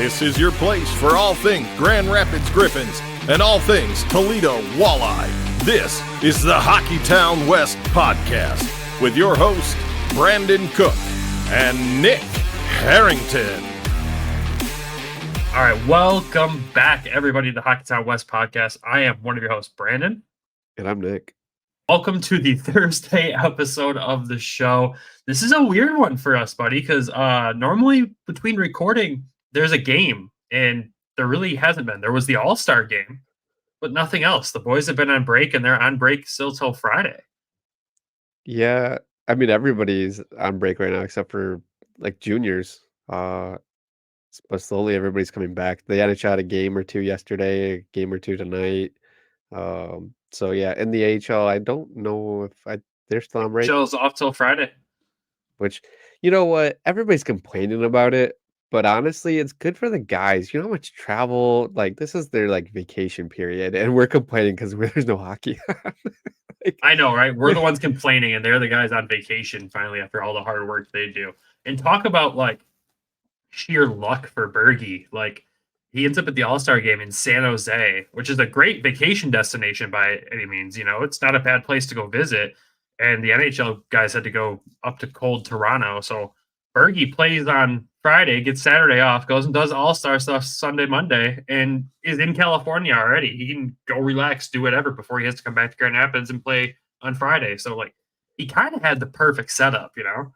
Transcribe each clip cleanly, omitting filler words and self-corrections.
This is your place for all things Grand Rapids Griffins and all things Toledo Walleye. This is the Hockeytown West podcast with your host, Brandon Cook and Nick Harrington. All right, welcome back, everybody, to the Hockeytown West podcast. I am one of your hosts, Brandon. And I'm Nick. Welcome to the Thursday episode of the show. This is a weird one for us, buddy, because normally between recording, there's a game, and there really hasn't been. There was the All-Star game, but nothing else. The boys have been on break, and they're on break still till Friday. Yeah, I mean, everybody's on break right now except for, like, juniors. But slowly everybody's coming back. They had a game or two yesterday, a game or two tonight. So, yeah, in the AHL, I don't know if they're still on break. Show's off till Friday. Which, you know what? Everybody's complaining about it. But honestly, it's good for the guys. You know how much travel, like, this is their, like, vacation period, and we're complaining because there's no hockey. I know, right? We're the ones complaining, and they're the guys on vacation finally after all the hard work they do. And talk about, like, sheer luck for Bergie. Like, he ends up at the All-Star game in San Jose, which is a great vacation destination by any means. You know, it's not a bad place to go visit. And the NHL guys had to go up to cold Toronto. So Bergie plays on Friday, gets Saturday off, goes and does All-Star stuff Sunday, Monday, and is in California already. He can go relax, do whatever before he has to come back to Grand Rapids and play on Friday. So, like, he kind of had the perfect setup, you know?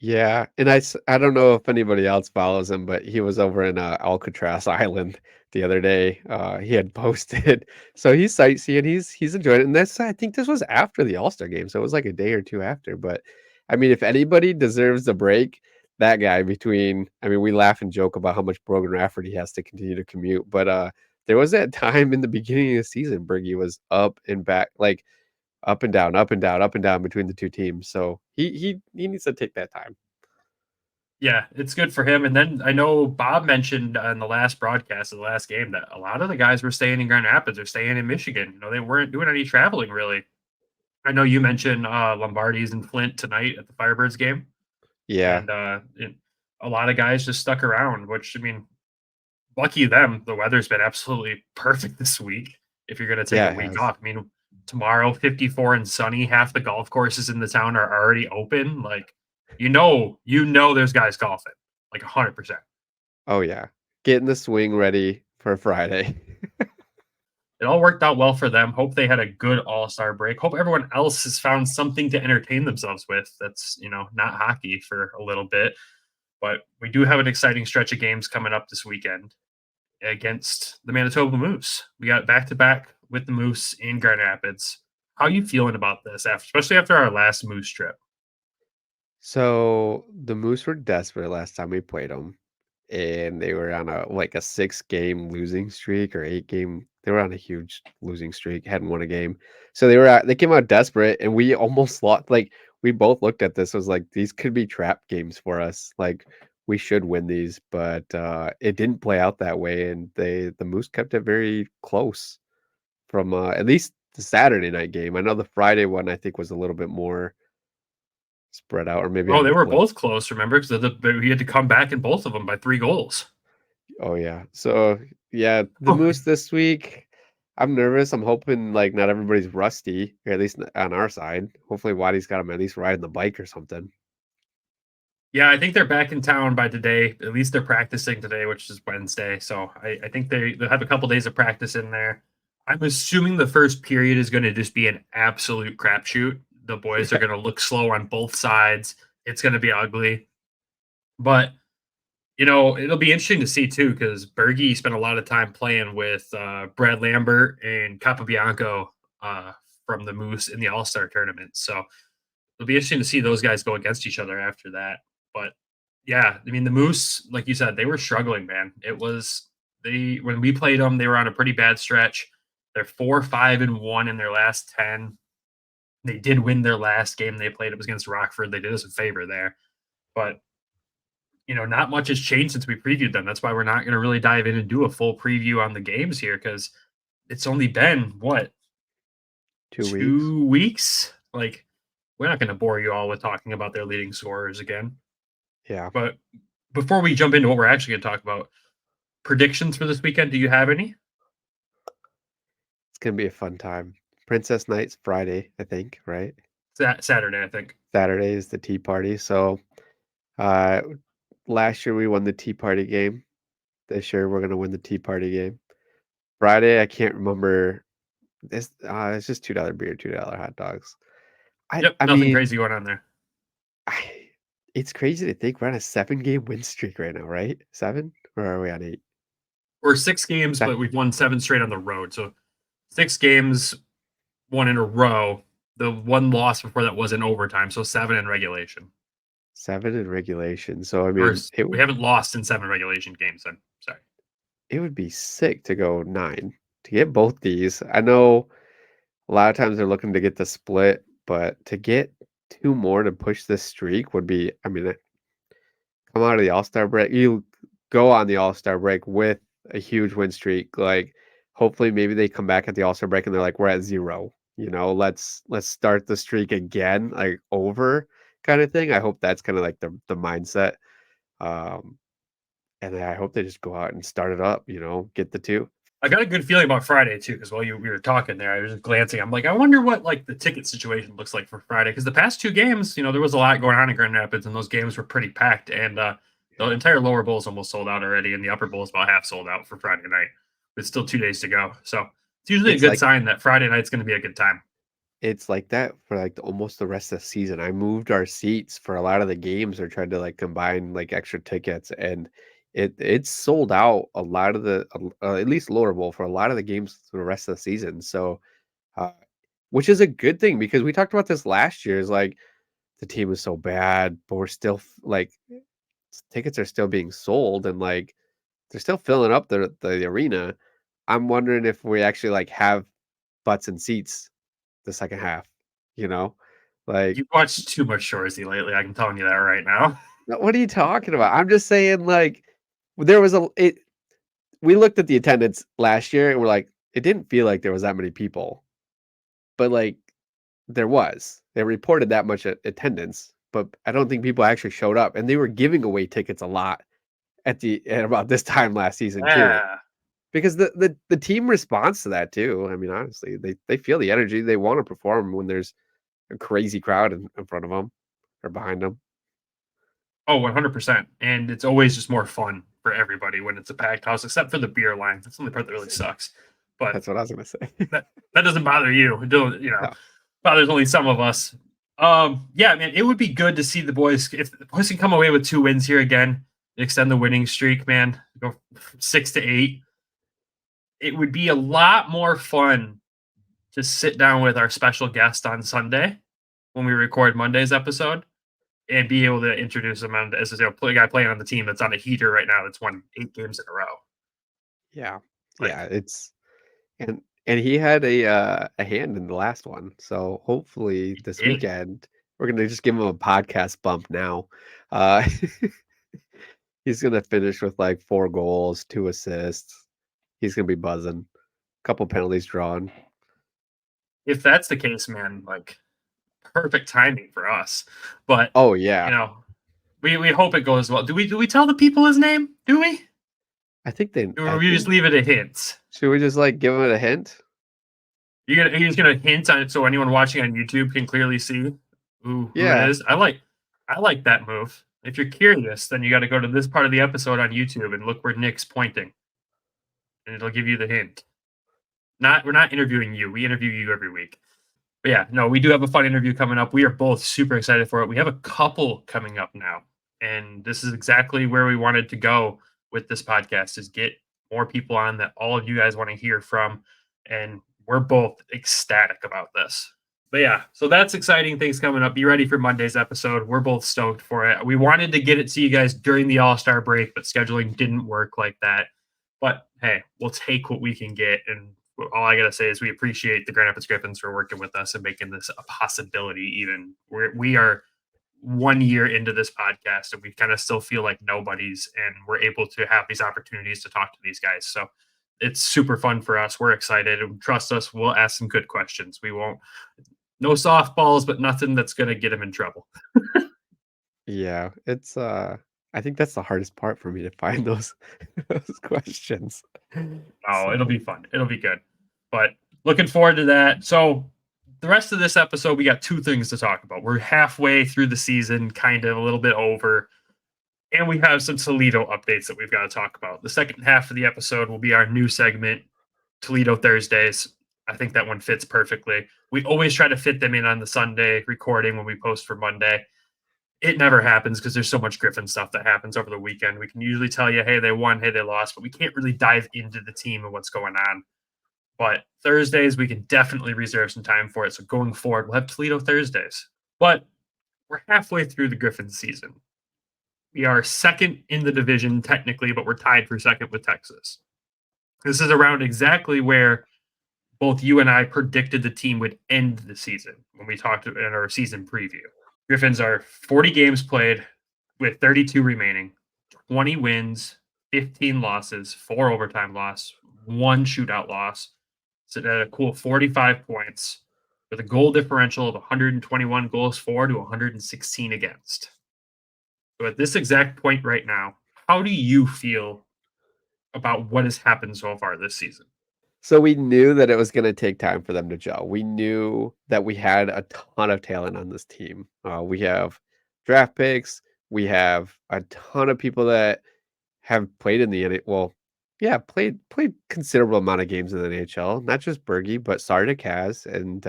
Yeah, and I don't know if anybody else follows him, but he was over in Alcatraz Island the other day. He had posted, so he's sightseeing. He's enjoying it, and I think this was after the All-Star game, so it was like a day or two after. But I mean, if anybody deserves a break, that guy. I mean, we laugh and joke about how much Brogan Rafferty has to continue to commute, but there was that time in the beginning of the season, Bergie was up and back, like, up and down, up and down, up and down between the two teams. So he needs to take that time. Yeah, it's good for him. And then I know Bob mentioned on the last broadcast of the last game that a lot of the guys were staying in Grand Rapids or staying in Michigan. You know, they weren't doing any traveling really. I know you mentioned Lombardi's in Flint tonight at the Firebirds game. Yeah. And a lot of guys just stuck around, which, I mean, lucky them. The weather's been absolutely perfect this week if you're going to take a week off. I mean, tomorrow, 54 and sunny. Half the golf courses in the town are already open. Like, you know, there's guys golfing, like 100%. Oh, yeah. Getting the swing ready for Friday. It all worked out well for them. Hope they had a good All-Star break. Hope everyone else has found something to entertain themselves with that's, you know, not hockey for a little bit. But we do have an exciting stretch of games coming up this weekend against the Manitoba Moose. We got back-to-back with the Moose in Grand Rapids. How are you feeling about this, especially after our last Moose trip? So the Moose were desperate last time we played them, and they were on a 6-game losing streak or 8-game. They were on a huge losing streak, hadn't won a game. So they came out desperate, and we almost lost. Like, we both looked at this, was like, these could be trap games for us. Like, we should win these, but it didn't play out that way, and the Moose kept it very close from at least the Saturday night game. I know the Friday one I think was a little bit more spread out, or maybe they were both close. Remember, because we had to come back in both of them by 3 goals. Oh yeah, so yeah, the Moose this week. I'm nervous. I'm hoping, like, not everybody's rusty, or at least on our side. Hopefully, Waddy's got them at least riding the bike or something. Yeah, I think they're back in town by today. At least they're practicing today, which is Wednesday. So I think they'll have a couple days of practice in there. I'm assuming the first period is going to just be an absolute crapshoot. The boys are going to look slow on both sides. It's going to be ugly. But, you know, it'll be interesting to see, too, because Bergie spent a lot of time playing with Brad Lambert and Capobianco from the Moose in the All-Star tournament. So it'll be interesting to see those guys go against each other after that. But, yeah, I mean, the Moose, like you said, they were struggling, man. When we played them, they were on a pretty bad stretch. They're 4-5-1 in their last 10. They did win their last game they played. It was against Rockford. They did us a favor there. But, you know, not much has changed since we previewed them. That's why we're not going to really dive in and do a full preview on the games here, because it's only been, what? 2 weeks? Like, we're not going to bore you all with talking about their leading scorers again. Yeah. But before we jump into what we're actually going to talk about, predictions for this weekend? Do you have any? It's gonna be a fun time. Princess Night's Friday, I think, right? Saturday, I think. Saturday is the tea party. So uh last year we won the tea party game. This year we're gonna win the tea party game. Friday, I can't remember. It's just $2 beer, $2 hot dogs. Yep, I nothing mean, crazy going on there. it's crazy to think we're on a 7-game win streak right now, right? 7? Or are we on 8? We're 6 games, Se- but we've won 7 straight on the road. So 6 games, 1 in a row. The one loss before that was in overtime, so 7 in regulation. 7 in regulation. So I Or mean, we haven't lost in 7 regulation games. I'm sorry. it would be sick to go 9 to get both these. I know a lot of times they're looking to get the split, but to get 2 more to push this streak would be, I mean, come out of the All-Star break, you go on the All-Star break with a huge win streak. Like, hopefully, maybe they come back at the All-Star break and they're like, "We're at 0. You know, let's start the streak again, like over kind of thing." I hope that's kind of like the mindset. Um, and I hope they just go out and start it up. You know, get the 2. I got a good feeling about Friday too, because while we were talking there, I was just glancing. I'm like, I wonder what like the ticket situation looks like for Friday, because the past 2 games, there was a lot going on in Grand Rapids, and those games were pretty packed. And the entire lower bowl is almost sold out already, and the upper bowl is about half sold out for Friday night. With still 2 days to go, so it's usually a It's good like sign that Friday night's going to be a good time. it's like that for like almost the rest of the season. I moved our seats for a lot of the games or tried to like combine like extra tickets, and it's sold out a lot of the at least lower bowl for a lot of the games for the rest of the season. So uh, which is a good thing because we talked about this last year, is like the team was so bad, but we're still like tickets are still being sold, and like they're still filling up the arena. I'm wondering if we actually like have butts and seats the second half, you know? Like, You've watched too much Shoresy lately. I can tell you that right now. what are you talking about? I'm just saying, like, there was we looked at the attendance last year and we're like, it didn't feel like there was that many people, but like there was. They reported that much attendance, but I don't think people actually showed up, and they were giving away tickets a lot at about this time last season too. Yeah. Because the team responds to that too. I mean, honestly, they feel the energy. They want to perform when there's a crazy crowd in front of them or behind them. Oh, 100%. And it's always just more fun for everybody when it's a packed house, except for the beer line. That's the only part that really sucks. But That's what I was gonna say. that doesn't bother you. It don't, No. bothers only some of us. Yeah, man, it would be good to see the boys, if the boys can come away with 2 wins here again, extend the winning streak, man, go 6 to 8. It would be a lot more fun to sit down with our special guest on Sunday when we record Monday's episode and be able to introduce him as a guy playing on the team that's on a heater right now that's won 8 games in a row. Yeah. Like, Yeah, it's and he had a hand in the last one. So hopefully this it, weekend we're gonna just give him a podcast bump now. Uh he's gonna finish with like 4 goals, 2 assists. He's gonna be buzzing. Couple penalties drawn. if that's the case, man, like perfect timing for us. But Oh you yeah. know, we hope it goes well. Do we tell the people his name? Do we? Or I we just think leave it a hint? should we just like give him a hint? You're just gonna hint on it so anyone watching on YouTube can clearly see who it Yeah. is. I like that move. If you're curious, then you got to go to this part of the episode on YouTube and look where Nick's pointing, and it'll give you the hint. We're not interviewing you. We interview you every week. But yeah, no, we do have a fun interview coming up. We are both super excited for it. We have a couple coming up now, and this is exactly where we wanted to go with this podcast: is get more people on that all of you guys want to hear from, and we're both ecstatic about this. But yeah, so that's exciting things coming up. Be ready for Monday's episode. We're both stoked for it. We wanted to get it to you guys during the All-Star break, but scheduling didn't work like that. But hey, we'll take what we can get. And all I got to say is we appreciate the Grand Rapids Griffins for working with us and making this a possibility. Even we are 1 year into this podcast and we kind of still feel like nobody's, and we're able to have these opportunities to talk to these guys. So it's super fun for us. We're excited, and trust us, we'll ask some good questions. We won't, no softballs, but nothing that's going to get them in trouble. Yeah. It's I think that's the hardest part for me to find those those questions. Oh, it'll So be fun. It'll be good. But looking forward to that. So the rest of this episode, we got two things to talk about. We're halfway through the season, kind of a little bit over, and we have some Toledo updates that we've got to talk about. The second half of the episode will be our new segment, Toledo Thursdays. I think that one fits perfectly. We always try to fit them in on the Sunday recording when we post for Monday. It never happens because there's so much Griffin stuff that happens over the weekend. We can usually tell you, hey, they won, hey, they lost, but we can't really dive into the team and what's going on. But Thursdays, we can definitely reserve some time for it. So going forward, we'll have Toledo Thursdays. But we're halfway through the Griffins season. We are second in the division technically, but we're tied for second with Texas. This is around exactly where both you and I predicted the team would end the season when we talked in our season preview. Griffins are 40 games played with 32 remaining, 20 wins, 15 losses, 4 overtime loss, 1 shootout loss. So at a cool 45 points with a goal differential of 121 goals for to 116 against. So at this exact point right now, how do you feel about what has happened so far this season? So we knew that it was going to take time for them to gel. We knew that we had a ton of talent on this team. We have draft picks. We have a ton of people that have played in the well, yeah, played considerable amount of games in the NHL. Not just Bergie, but Sardik has, and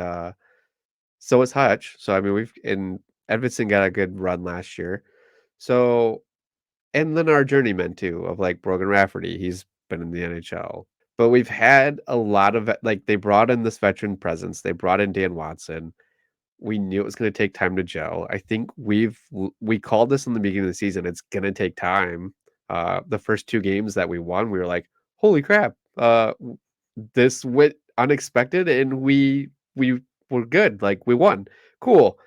so is Hutch. So I mean, Edvardson got a good run last year. So and then our journeyman too of like Brogan Rafferty. He's been in the NHL. But we've had a lot of like they brought in this veteran presence. They brought in Dan Watson. We knew it was going to take time to gel. I think we called this in the beginning of the season. It's going to take time. The first 2 games that we won, we were like, "Holy crap! This went unexpected, and we were good. Like we won, cool,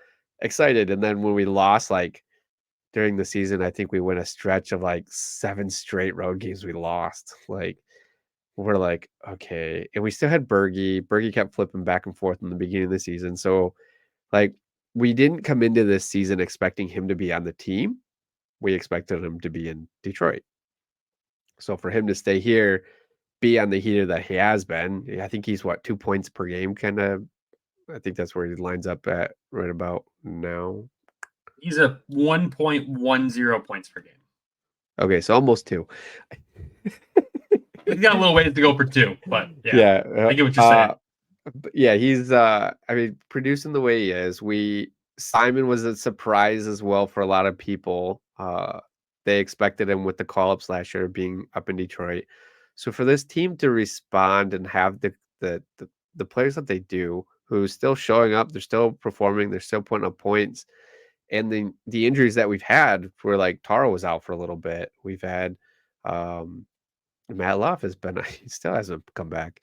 excited." And then when we lost, like during the season, I think we went a stretch of like 7 straight road games we lost. Like we're like, okay. And we still had Bergie. Bergie kept flipping back and forth in the beginning of the season. So, like, we didn't come into this season expecting him to be on the team. We expected him to be in Detroit. So, for him to stay here, be on the heater that he has been, I think he's 2 points per game, kind of. I think that's where he lines up at right about now. He's a 1.10 points per game. Okay, so almost 2. He's got a little ways to go for 2, but Yeah, I get what you're saying. But yeah, he's I mean, producing the way he is. Simon was a surprise as well for a lot of people. They expected him with the call-ups last year being up in Detroit. So for this team to respond and have the players that they do, who's still showing up, they're still performing, they're still putting up points. And the injuries that we've had, where like Taro was out for a little bit. We've had Matt Luff has been he still hasn't come back.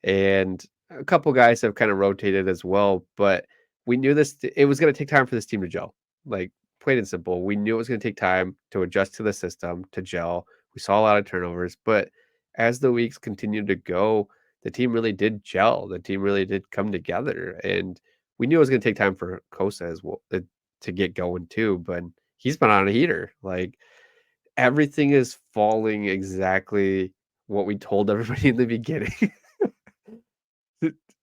And a couple guys have kind of rotated as well, but we knew it was going to take time for this team to gel. Like plain and simple, we knew it was going to take time to adjust to the system, to gel. We saw a lot of turnovers, but as the weeks continued to go, the team really did gel. The team really did come together, and we knew it was going to take time for Kosa as well to get going too. But he's been on a heater. Like everything is falling exactly what we told everybody in the beginning.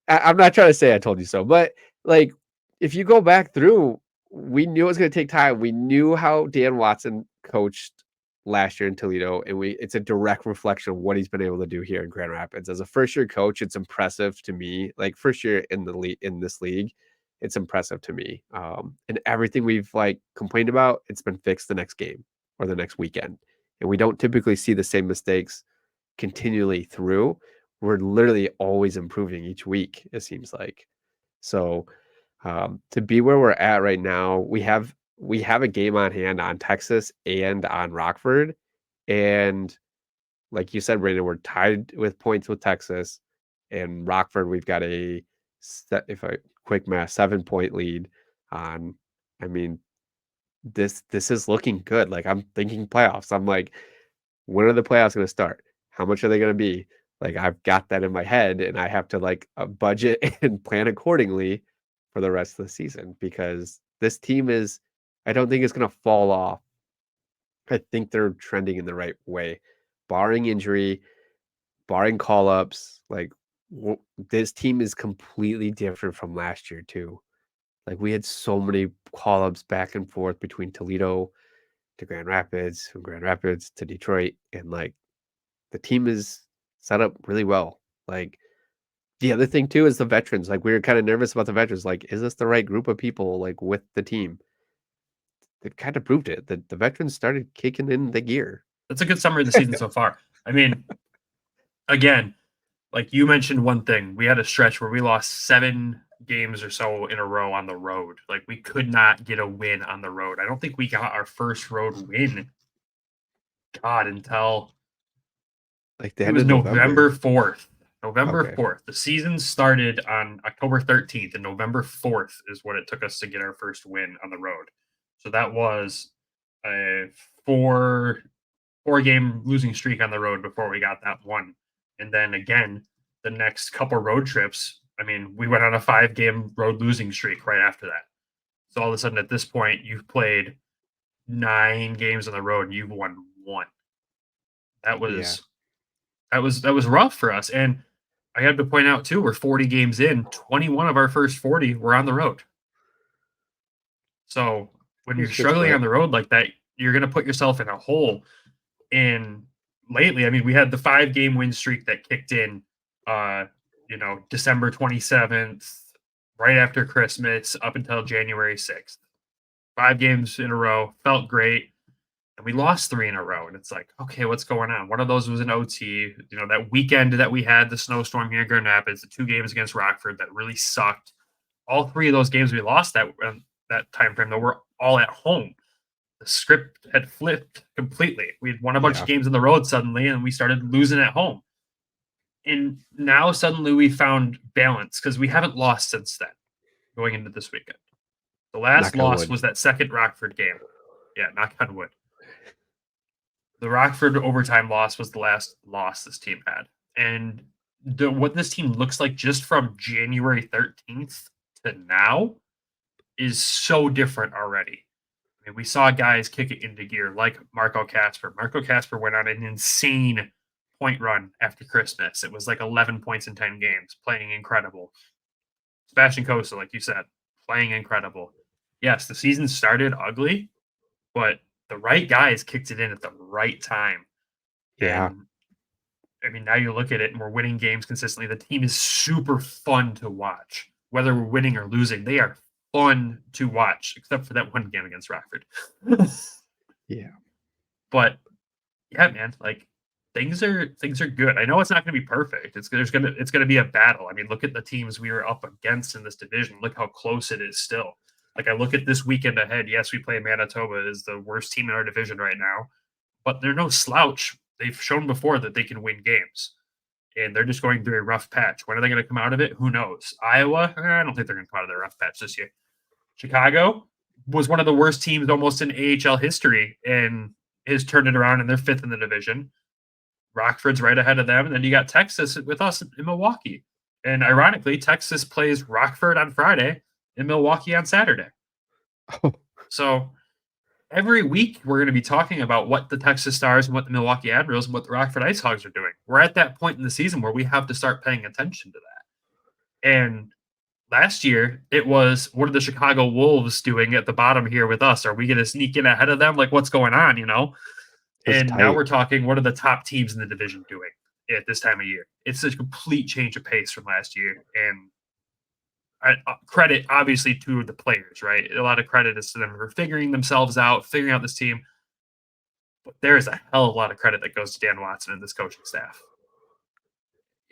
I'm not trying to say I told you so, but like if you go back through, we knew it was going to take time. We knew how Dan Watson coached last year in Toledo, and it's a direct reflection of what he's been able to do here in Grand Rapids. As a first year coach, it's impressive to me. Like first year in in this league, it's impressive to me. And everything we've like complained about, it's been fixed the next game or the next weekend. And we don't typically see the same mistakes continually through. We're literally always improving each week, it seems like. So to be where we're at right now, we have a game on hand on Texas and on Rockford. And like you said, Brandon, we're tied with points with Texas. And Rockford, we've got quick math, 7-point lead on. I mean, this is looking good. Like I'm thinking playoffs. I'm like, when are the playoffs going to start? How much are they going to be? Like I've got that in my head, and I have to like budget and plan accordingly for the rest of the season because this team is. I don't think it's going to fall off I think they're trending in the right way, barring injury, barring call-ups. Like this team is completely different from last year too. Like we had so many call-ups back and forth between Toledo to Grand Rapids, from Grand Rapids to Detroit, and like the team is set up really well. Like the other thing too is the veterans. Like we were kind of nervous about the veterans. Like, is this the right group of people like with the team? They kind of proved it. The veterans started kicking in the gear. That's a good summary of the season so far. I mean, again, like you mentioned one thing, we had a stretch where we lost 7 games or so in a row on the road. Like we could not get a win on the road. I don't think we got our first road win, until Like the it end was of November November. 4th. November Okay. 4th. The season started on October 13th, and November 4th is what it took us to get our first win on the road. So that was a 4-game losing streak on the road before we got that one. And then again, the next couple road trips, I mean, we went on a 5-game road losing streak right after that. So all of a sudden at this point, you've played 9 games on the road and you've won 1. That Yeah. was rough for us. And I have to point out too, we're 40 games in, 21 of our first 40 were on the road. So when you're It's a good struggling on split. the road like that, you're going to put yourself in a hole. And lately, I mean, we had the 5-game win streak that kicked in, December 27th, right after Christmas, up until January 6th. 5 games in a row, felt great. And we lost 3 in a row. And it's like, okay, what's going on? One of those was an OT. That weekend that we had the snowstorm here in Grand Rapids, the 2 games against Rockford that really sucked. All 3 of those games we lost that time frame, though, were all at home. The script had flipped completely. We had won a bunch of games on the road suddenly, and we started losing at home. And now suddenly we found balance because we haven't lost since then going into this weekend. The last Knock on loss wood. was that second Rockford game. Yeah, knock on wood. The Rockford overtime loss was the last loss this team had. And what this team looks like just from January 13th to now is so different already. I mean, we saw guys kick it into gear like Marco Casper. Marco Casper went on an insane point run after Christmas. It was like 11 points in 10 games, playing incredible. Sebastian Costa, like you said, playing incredible. Yes, the season started ugly, but the right guys kicked it in at the right time. Yeah. And I mean, now you look at it and we're winning games consistently. The team is super fun to watch. Whether we're winning or losing, they are fun to watch, except for that one game against Rockford. Yeah. But yeah, man, like things are good. I know it's not going to be perfect. It's going to be a battle. I mean, look at the teams we were up against in this division. Look how close it is still. Like I look at this weekend ahead. Yes, we play Manitoba, is the worst team in our division right now, but they're no slouch. They've shown before that they can win games, and they're just going through a rough patch. When are they going to come out of it? Who knows? Iowa, I don't think they're going to come out of their rough patch this year. Chicago was one of the worst teams almost in AHL history and has turned it around, and they're 5th in the division. Rockford's right ahead of them. And then you got Texas with us in Milwaukee. And ironically, Texas plays Rockford on Friday and Milwaukee on Saturday. So every week we're going to be talking about what the Texas Stars and what the Milwaukee Admirals and what the Rockford Ice Hogs are doing. We're at that point in the season where we have to start paying attention to that. And last year, it was, what are the Chicago Wolves doing at the bottom here with us? Are we going to sneak in ahead of them? Like, what's going on, And now we're talking, what are the top teams in the division doing at this time of year? It's a complete change of pace from last year. And credit, obviously, to the players, right? A lot of credit is to them for figuring themselves out, figuring out this team. But there is a hell of a lot of credit that goes to Dan Watson and this coaching staff.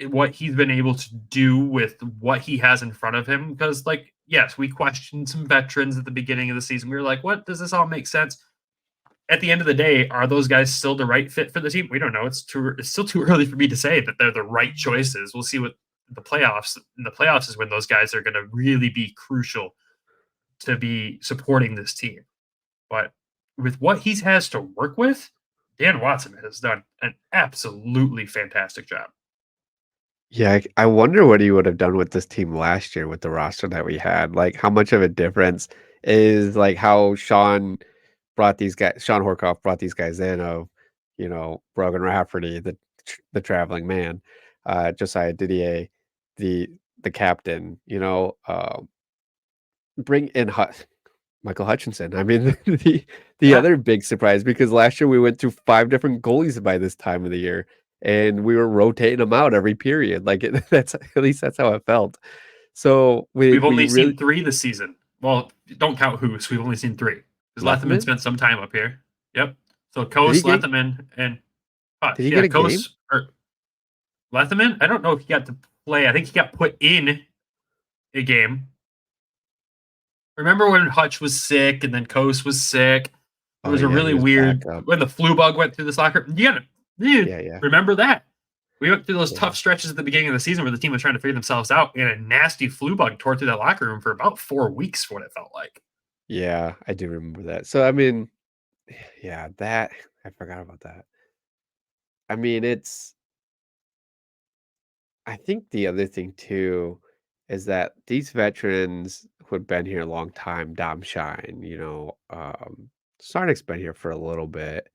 What he's been able to do with what he has in front of him. Because, like, yes, we questioned some veterans at the beginning of the season. We were like, what? Does this all make sense? At the end of the day, are those guys still the right fit for the team? We don't know. It's still too early for me to say that they're the right choices. We'll see what the playoffs. In the playoffs is when those guys are going to really be crucial to be supporting this team. But with what he has to work with, Dan Watson has done an absolutely fantastic job. Yeah, I wonder what he would have done with this team last year with the roster that we had. Like, how much of a difference is like how Sean brought these guys. Sean Horkoff brought these guys in of, Brogan Rafferty, the traveling man, Josiah Didier, the captain. Bring in Michael Hutchinson. I mean, the Yeah, other big surprise, because last year we went through 5 different goalies by this time of the year, and we were rotating them out every period. Like, that's at least that's how it felt. So we've we only really seen 3 this season. Well, don't count Hoos. We've only seen 3 because Letherman Letterman, spent some time up here. Yep. So did he Coase, get Letherman, and did he Yeah, get a game? Coase or Letherman. I don't know if he got to play. I think he got put in a game. Remember when Hutch was sick and then Coase was sick? It Oh was a yeah, really he was weird back up. when the flu bug went through the soccer. You Yeah, yeah, remember that? We went through those yeah. tough stretches at the beginning of the season where the team was trying to figure themselves out, and a nasty flu bug tore through that locker room for about 4 weeks, for what it felt like. Yeah, I do remember that. So I mean, yeah, that I forgot about that. I mean, I think the other thing too is that these veterans who had been here a long time, Dom Shine, Sarnik's been here for a little bit,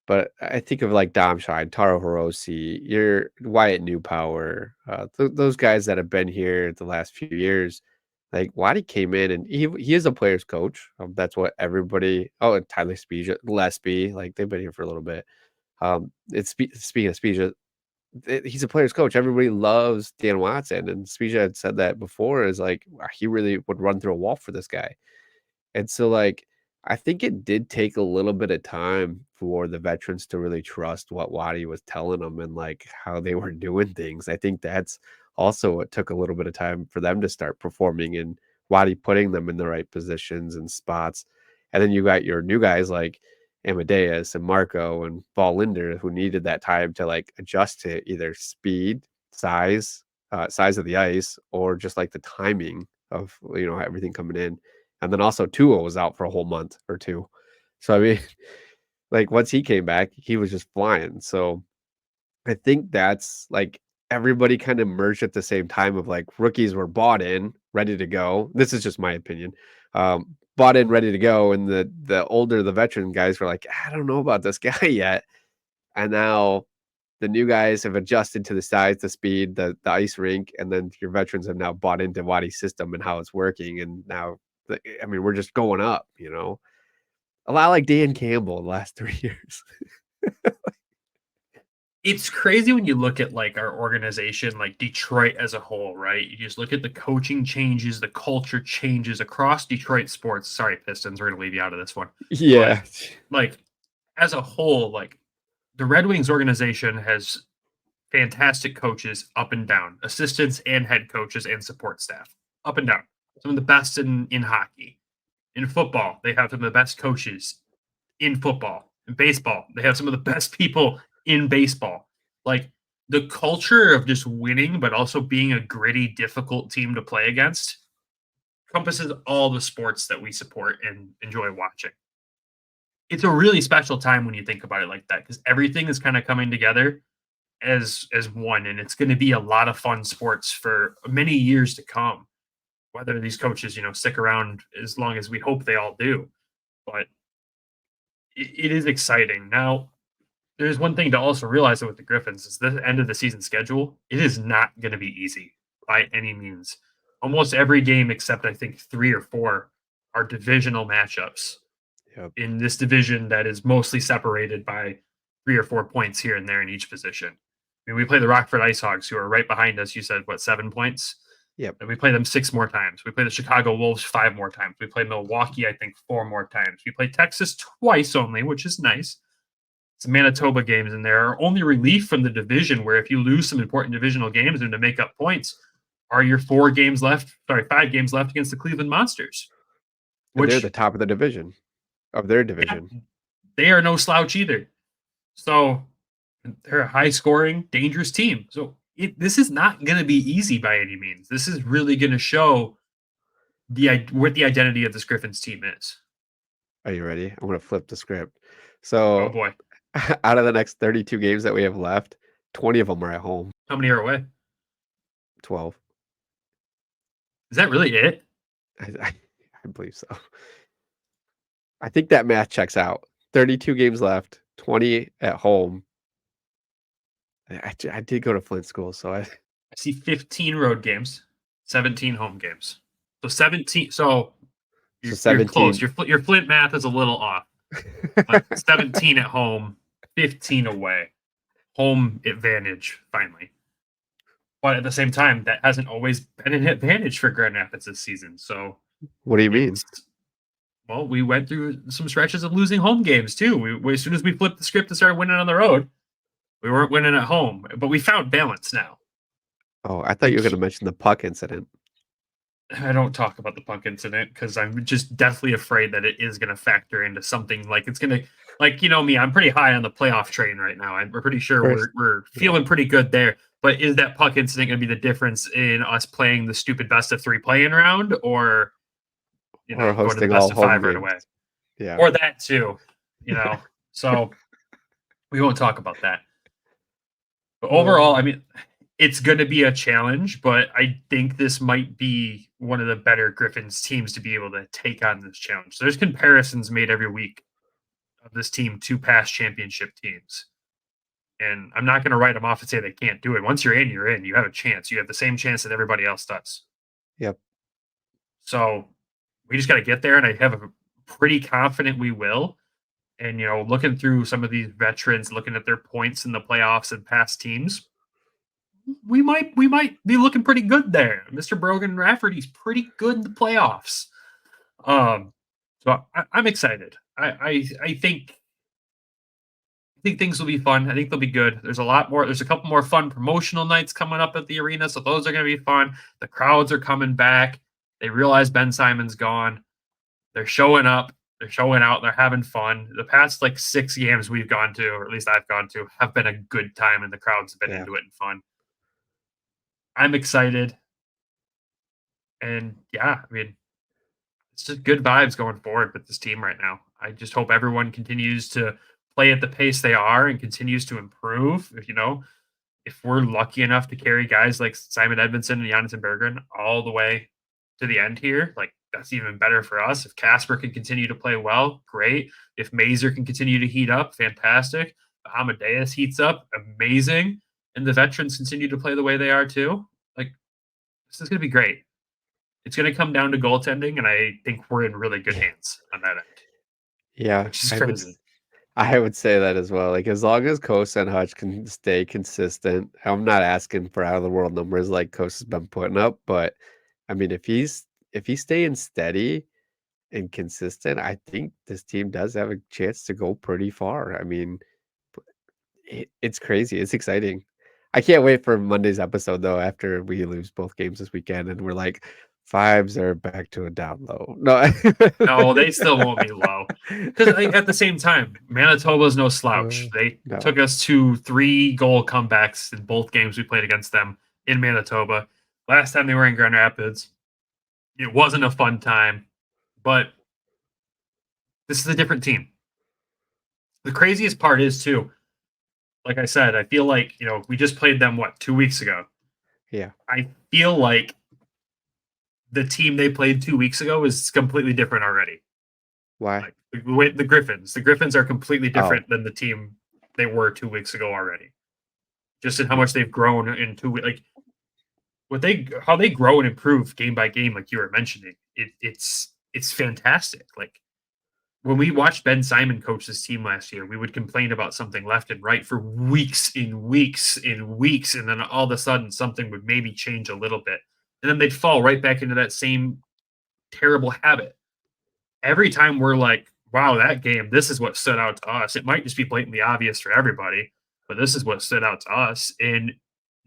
but I think of like Dom Shine, Taro Hirose, your Wyatt Newpower, those guys that have been here the last few years. Like Waddy came in and he is a player's coach. That's what everybody. Oh, and Tyler Spezia, Lesby, like they've been here for a little bit. Speaking of Spezia, he's a player's coach. Everybody loves Dan Watson, and Spezia had said that before. Is like he really would run through a wall for this guy. And so, like, I think it did take a little bit of time for the veterans to really trust what Waddy was telling them and like how they were doing things. I think that's also what took a little bit of time for them to start performing and Waddy putting them in the right positions and spots. And then you got your new guys like Amadeus and Marco and Paul Linder who needed that time to like adjust to either speed, size of the ice, or just like the timing of everything coming in. And then also Tua was out for a whole month or 2. So I mean, like once he came back, he was just flying. So I think that's like everybody kind of merged at the same time of like rookies were bought in, ready to go. This is just my opinion. Bought in, ready to go, and the older the veteran guys were like, I don't know about this guy yet. And now the new guys have adjusted to the size, the speed, the ice rink, and then your veterans have now bought into Waddy's system and how it's working. And now, I mean, we're just going up, a lot like Dan Campbell the last 3 years. It's crazy when you look at like our organization, like Detroit as a whole, right? You just look at the coaching changes, the culture changes across Detroit sports. Sorry, Pistons, we're gonna leave you out of this one. But Yeah. like as a whole, like the Red Wings organization has fantastic coaches up and down, assistants and head coaches and support staff up and down. Some of the best in hockey. In football, they have some of the best coaches in football. In baseball, they have some of the best people in baseball. Like the culture of just winning, but also being a gritty, difficult team to play against encompasses all the sports that we support and enjoy watching. It's a really special time when you think about it like that because everything is kind of coming together as one, and it's going to be a lot of fun sports for many years to come. Whether these coaches, stick around as long as we hope they all do, but it is exciting. Now, there's one thing to also realize with the Griffins is the end of the season schedule. It is not going to be easy by any means. Almost every game, except I think 3 or 4, are divisional matchups Yep. in this division that is mostly separated by 3 or 4 points here and there in each position. I mean, we play the Rockford Ice Hogs, who are right behind us. You said, what, 7 points? Yep. And we play them 6 more times. We play the Chicago Wolves 5 more times. We play Milwaukee, I think, 4 more times. We play Texas twice only, which is nice. Some Manitoba games in there. Our only relief from the division, where if you lose some important divisional games and to make up points, are your 5 games left against the Cleveland Monsters. And they're the Which, top of the division, of their yeah, division. they are no slouch either. So they're a high-scoring, dangerous team. So this is not going to be easy by any means. This is really going to show what the identity of this Griffins team is. Are you ready? I'm going to flip the script. Oh So, boy, out of the next 32 games that we have left, 20 of them are at home. how many are away? 12. Is that really it? I believe so. I think that math checks out. 32 games left, 20 at home. I did go to Flint school, so I see 15 road games, 17 home games. So 17. So so you're close. 17. Your Flint math is a little off, but 17 at home, 15 away. Home advantage, finally. But at the same time, that hasn't always been an advantage for Grand Rapids this season. So What do you mean? well, we went through some stretches of losing home games too. As soon as we flipped the script and started winning on the road, we weren't winning at home. But we found balance now. Oh, I thought you were going to mention the puck incident. I don't talk about the puck incident because I'm just deathly afraid that it is going to factor into something like it's going to, like, you know me, I'm pretty high on the playoff train right now. We're pretty sure we're feeling pretty good there. But is that puck incident going to be the difference in us playing the stupid best of 3 playing round, or Or going to the hosting best all of home 5 right games. away? Yeah. Or that too, So we won't talk about that. But overall, I mean, it's going to be a challenge, but I think this might be one of the better Griffins teams to be able to take on this challenge. There's comparisons made every week of this team to past championship teams. And I'm not going to write them off and say they can't do it. Once you're in, you're in. You have a chance. You have the same chance that everybody else does. Yep. So we just got to get there, and I have a pretty confident we will. And, looking through some of these veterans, looking at their points in the playoffs and past teams, we might be looking pretty good there. Mr. Brogan Rafferty's pretty good in the playoffs. So I'm excited. I think things will be fun. I think they'll be good. There's a couple more fun promotional nights coming up at the arena, so those are going to be fun. The crowds are coming back. They realize Ben Simon's gone. They're showing up. They're showing out. They're having fun. The past 6 games we've gone to, or at least I've gone to, have been a good time, and the crowds have been into it and fun. I'm excited. And yeah, I mean, it's just good vibes going forward with this team right now. I just hope everyone continues to play at the pace they are and continues to improve. If we're lucky enough to carry guys like Simon Edmondson and Jonathan Berggren all the way to the end here, that's even better for us. If Casper can continue to play well, great. If Mazer can continue to heat up, fantastic. If Amadeus heats up, amazing. And the veterans continue to play the way they are too. This is going to be great. It's going to come down to goaltending, and I think we're in really good hands on that end. Yeah, Which is crazy. I would say that as well. As long as Costa and Hutch can stay consistent, I'm not asking for out of the world numbers like Costa's been putting up, but I mean, if he's staying steady and consistent, I think this team does have a chance to go pretty far. I mean, it's crazy. It's exciting. I can't wait for Monday's episode though. After we lose both games this weekend, and we're like, fives are back to a down low. No, No, they still won't be low. Because at the same time, Manitoba's no slouch. They no. took us to 3-goal comebacks in both games we played against them in Manitoba. Last time they were in Grand Rapids, it wasn't a fun time, but this is a different team. The craziest part is too, like I said, I feel like, we just played them 2 weeks ago. Yeah. I feel like the team they played 2 weeks ago is completely different already. Why? The Griffins are completely different than the team they were 2 weeks ago already. Just in how much they've grown in 2 weeks. How they grow and improve game by game, like you were mentioning, it's fantastic. When we watched Ben Simon coach this team last year, we would complain about something left and right for weeks and weeks and weeks, and then all of a sudden something would maybe change a little bit, and then they'd fall right back into that same terrible habit. Every time we're like, wow, that game, this is what stood out to us. It might just be blatantly obvious for everybody, but this is what stood out to us. And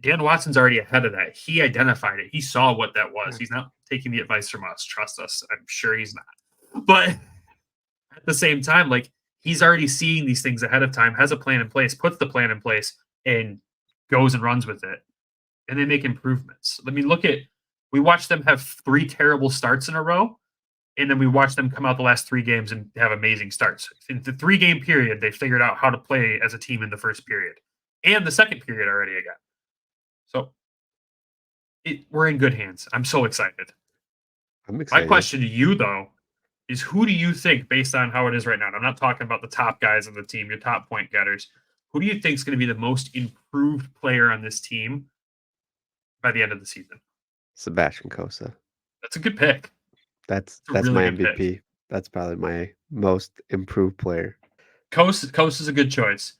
Dan Watson's already ahead of that. He identified it. He saw what that was. He's not taking the advice from us. Trust us. I'm sure he's not. But at the same time, he's already seeing these things ahead of time, has a plan in place, puts the plan in place, and goes and runs with it. And they make improvements. We watched them have 3 terrible starts in a row, and then we watched them come out the last 3 games and have amazing starts. In the 3-game period, they figured out how to play as a team in the first period and the second period already again. So we're in good hands. I'm so excited. I'm excited. My question to you, though, is who do you think, based on how it is right now, and I'm not talking about the top guys on the team, your top point getters, who do you think is going to be the most improved player on this team by the end of the season? Sebastian Kosa. That's a good pick. That's It's a really my good pick. MVP. That's probably my most improved player. Coast is a good choice.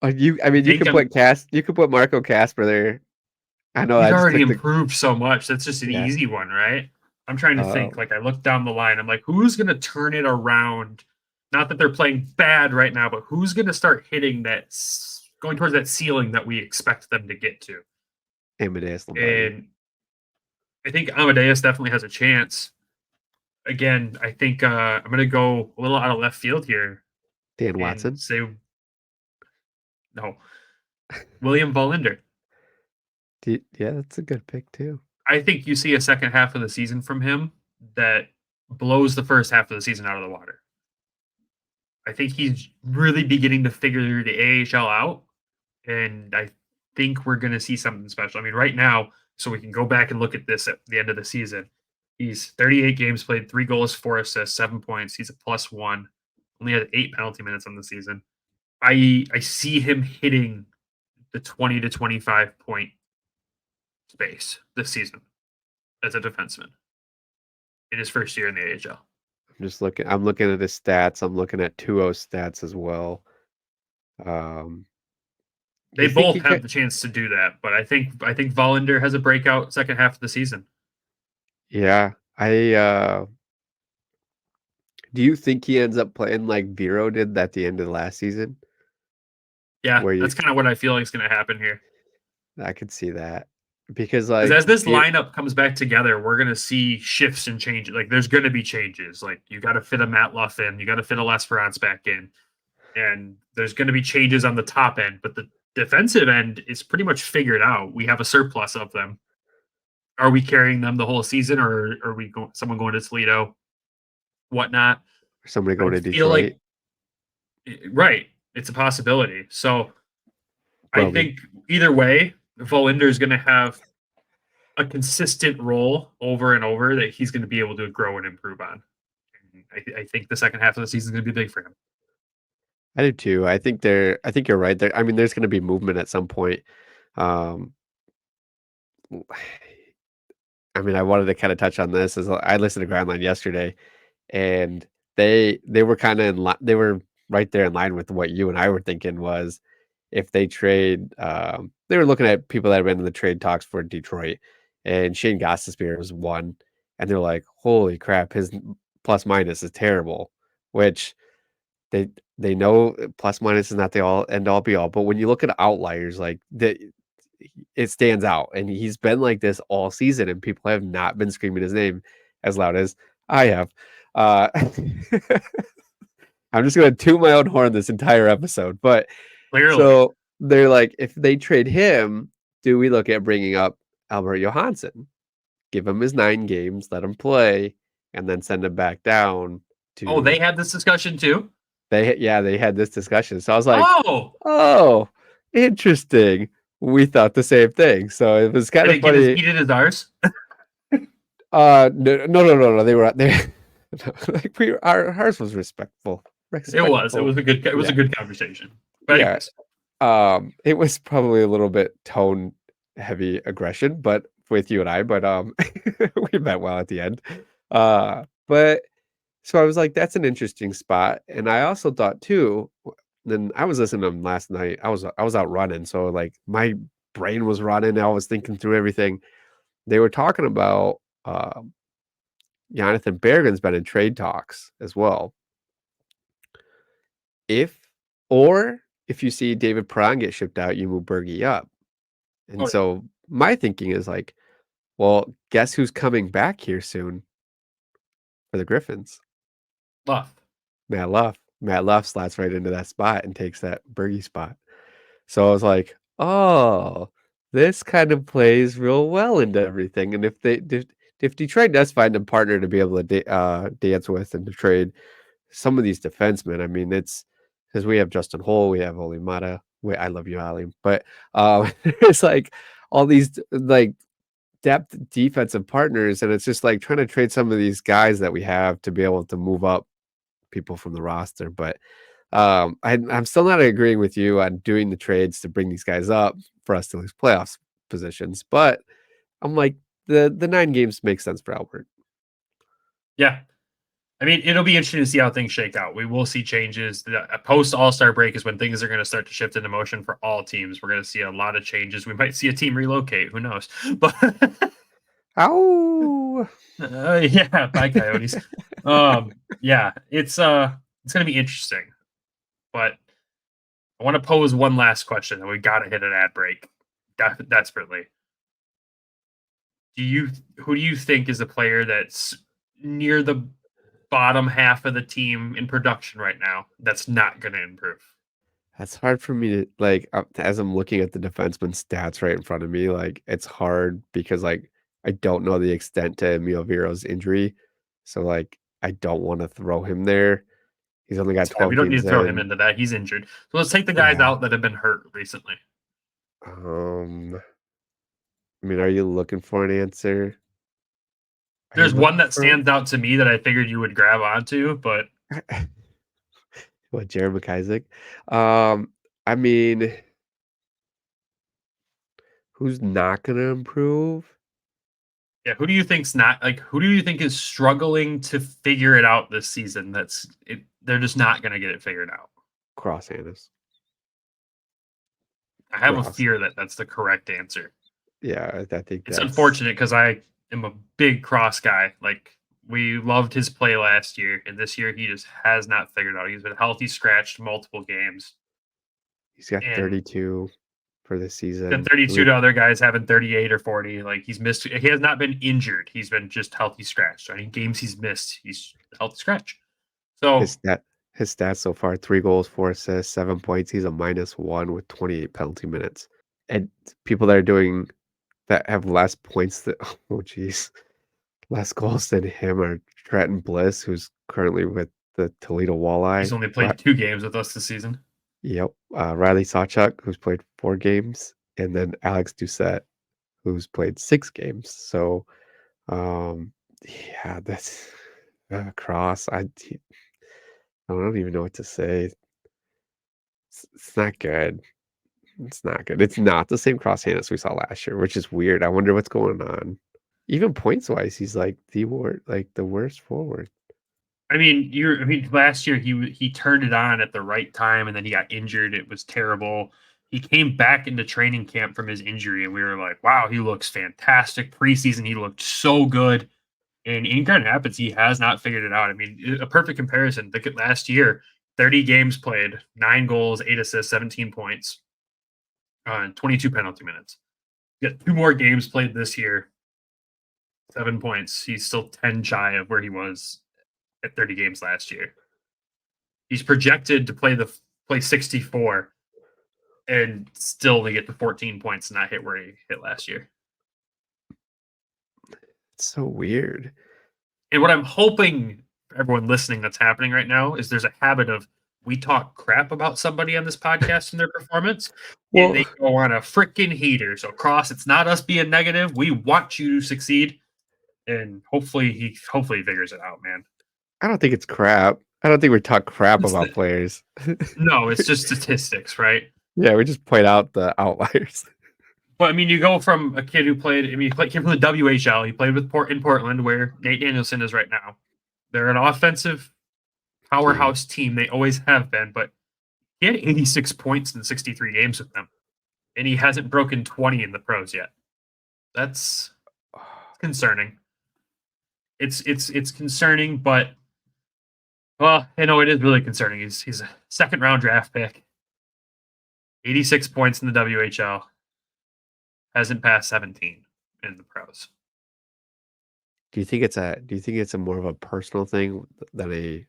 You Think you could put Marco Casper there. I know he's I just already took the improved so much. That's just an yeah. easy one, right? I'm trying to think. Like I look down the line, I'm like, who's going to turn it around? Not that they're playing bad right now, but who's going to start hitting that, going towards that ceiling that we expect them to get to? Amadeus Lombardi. And I think Amadeus definitely has a chance. Again, I think I'm going to go a little out of left field here Dan and Watson. say no, William Vollinder. Yeah, that's a good pick too. I think you see a second half of the season from him that blows the first half of the season out of the water. I think he's really beginning to figure the AHL out, and I think we're going to see something special. I mean, right now, so we can go back and look at this at the end of the season. He's 38 games played, 3 goals, 4 assists, 7 points. He's a +1. Only had 8 penalty minutes on the season. I see him hitting the 20 to 25 point space this season as a defenseman in his first year in the AHL. I'm looking at his stats. I'm looking at 2-0 stats as well. They both have the chance to do that, but I think Vollinder has a breakout second half of the season. Yeah. Do you think he ends up playing like Vero did at the end of the last season? Yeah, that's kind of what I feel like is going to happen here. I could see that. Because like as this lineup comes back together, we're going to see shifts and changes. Like there's going to be changes. Like you got to fit a Matt Luff in, you got to fit a Lesperance back in, and there's going to be changes on the top end. But the defensive end is pretty much figured out. We have a surplus of them. Are we carrying them the whole season, or are we someone going to Toledo, whatnot? Somebody going to Detroit? Right, it's a possibility. So I think either way, Vollinder is going to have a consistent role over and over that he's going to be able to grow and improve on. I think the second half of the season is going to be big for him. I do too. I think you're right. I mean, there's going to be movement at some point. I mean, I wanted to kind of touch on this as I listened to Groundline yesterday, and they were kind of they were right there in line with what you and I were thinking was if they trade. They were looking at people that have been in the trade talks for Detroit, and Shane Gostisbehere was one, and they're like, "Holy crap, his plus minus is terrible," which they know plus minus is not the all end all be all, but when you look at outliers, like it stands out, and he's been like this all season, and people have not been screaming his name as loud as I have. I'm just going to toot my own horn this entire episode, but clearly. So they're like, if they trade him, do we look at bringing up Albert Johansson, give him his 9 games, let him play, and then send him back down to? Oh, they had this discussion too. They had this discussion. So I was like, oh, interesting. We thought the same thing. So it was kind of funny. He did his ours. No. They were there. Like ours was respectful. It was a good conversation. But anyways. It was probably a little bit tone heavy aggression, but with you and I, but we met well at the end. But so I was like, that's an interesting spot. And I also thought too, then I was listening to them last night. I was out running, so like my brain was running. I was thinking through everything. They were talking about Jonathan Bergen's been in trade talks as well. If you see David Perron get shipped out, you move Bergie up. And so my thinking is like, well, guess who's coming back here soon for the Griffins? Matt Luff. Matt Luff slots right into that spot and takes that Bergie spot. So I was like, oh, this kind of plays real well into everything. And if Detroit does find a partner to be able to dance with and to trade some of these defensemen, I mean, it's because we have Justin Holl, we have Oli Mata. I love you, Ali, but it's like all these like depth defensive partners, and it's just like trying to trade some of these guys that we have to be able to move up people from the roster. But I'm still not agreeing with you on doing the trades to bring these guys up for us to lose playoffs positions. But I'm like the 9 games make sense for Albert. Yeah. I mean, it'll be interesting to see how things shake out. We will see changes. The post All-Star break is when things are going to start to shift into motion for all teams. We're going to see a lot of changes. We might see a team relocate. Who knows? But Ow! yeah, bye Coyotes. Yeah, it's going to be interesting. But I want to pose one last question, and we got to hit an ad break desperately. Who do you think is a player that's near the bottom half of the team in production right now that's not going to improve? That's hard for me to like as I'm looking at the defenseman stats right in front of me. Like it's hard because like I don't know the extent to Emil Viro's injury, so like I don't want to throw him there. He's only got It's fine. We 12 don't need games to throw him in. into that. He's injured. So let's take the guys Yeah. out that have been hurt recently. I mean, are you looking for an answer? Are you There's one looking that for stands out to me that I figured you would grab onto, but what, Jared McIsaac? I mean, who's not gonna improve? yeah, who do you think's not like? Who do you think is struggling to figure it out this season? They're just not going to get it figured out. Cross Annis. I have a Cross. fear that that's the correct answer. Yeah, I think It's that's unfortunate because I am a big Cross guy. Like we loved his play last year, and this year he just has not figured out. He's been healthy, scratched multiple games, he's got and 32 for the got season. 32 to other guys having 38 or 40. Like he's missed. He has not been injured. He's been just healthy, scratched. So any games he's missed, he's healthy, scratch. So His stats so far: 3 goals, 4 assists, 7 points. He's a -1 with 28 penalty minutes. And people that have less points that oh geez, less goals than him are Trenton Bliss, who's currently with the Toledo he's Walleye. only played 2 games with us this season. Yep. Riley Sawchuk, who's played 4 games, and then Alex Doucette, who's played 6 games. So, yeah, that's Cross. I don't even know what to say. It's not good. It's not good. It's not the same Cross Hannes we saw last year, which is weird. I wonder what's going on. Even points wise, he's like the worst forward. I mean, last year he turned it on at the right time, and then he got injured. It was terrible. He came back into training camp from his injury, and we were like, "Wow, he looks fantastic." Preseason, he looked so good. And in Grand Rapids, he has not figured it out. I mean, a perfect comparison. Look at last year: 30 games played, 9 goals, 8 assists, 17 points, 22 penalty minutes. Got 2 more games played this year, 7 points. He's still 10 shy of where he was at 30 games last year. He's projected to play 64 and still only get to 14 points and not hit where he hit last year. It's so weird. And what I'm hoping for everyone listening that's happening right now is there's a habit of we talk crap about somebody on this podcast and their performance, and they go on a freaking heater. So Cross, it's not us being negative. We want you to succeed. And hopefully he figures it out, man. I don't think it's crap. I don't think we talk crap about players. No, it's just statistics, right? Yeah, we just point out the outliers. But I mean, you go from a kid who played. I mean, he came from the WHL. He played with in Portland, where Nate Danielson is right now. They're an offensive powerhouse team. They always have been. But he had 86 points in 63 games with them, and he hasn't broken 20 in the pros yet. That's concerning. It's concerning, but well, you know, it is really concerning. He's a second-round draft pick. 86 points in the WHL. Hasn't passed 17 in the pros. Do you think it's a more of a personal thing than it's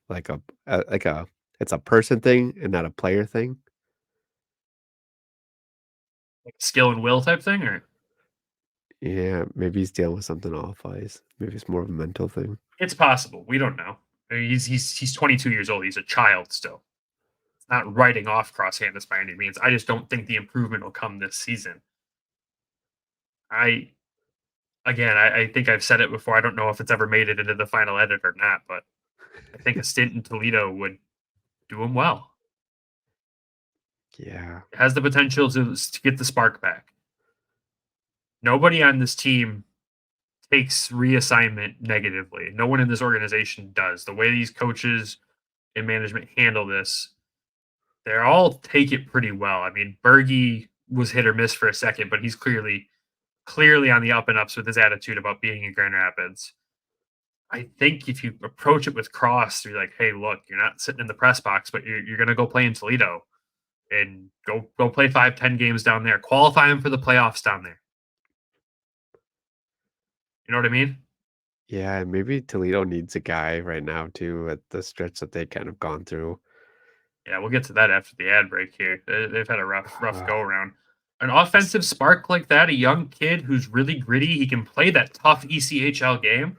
a person thing and not a player thing? Like skill and will type thing, or Yeah, maybe he's dealing with something off ice. Maybe it's more of a mental thing. it's possible. We don't know. I mean, he's 22 years old. He's a child still. It's not writing off Cross Hannes by any means. I just don't think the improvement will come this season. again, I think I've said it before. I don't know if it's ever made it into the final edit or not, but I think a stint in Toledo would do him well. Yeah. It has the potential to get the spark back. Nobody on this team takes reassignment negatively. No one in this organization does. The way these coaches and management handle this, they all take it pretty well. I mean, Berge was hit or miss for a second, but he's clearly on the up and ups with his attitude about being in Grand Rapids. I think if you approach it with Cross, you're like, hey, look, you're not sitting in the press box, but you're going to go play in Toledo and go play 5-10 games down there. Qualify him for the playoffs down there. You know what I mean? Yeah, and maybe Toledo needs a guy right now too at the stretch that they kind of gone through. Yeah, we'll get to that after the ad break here. They've had a rough go around. An offensive spark like that, a young kid who's really gritty, he can play that tough ECHL game.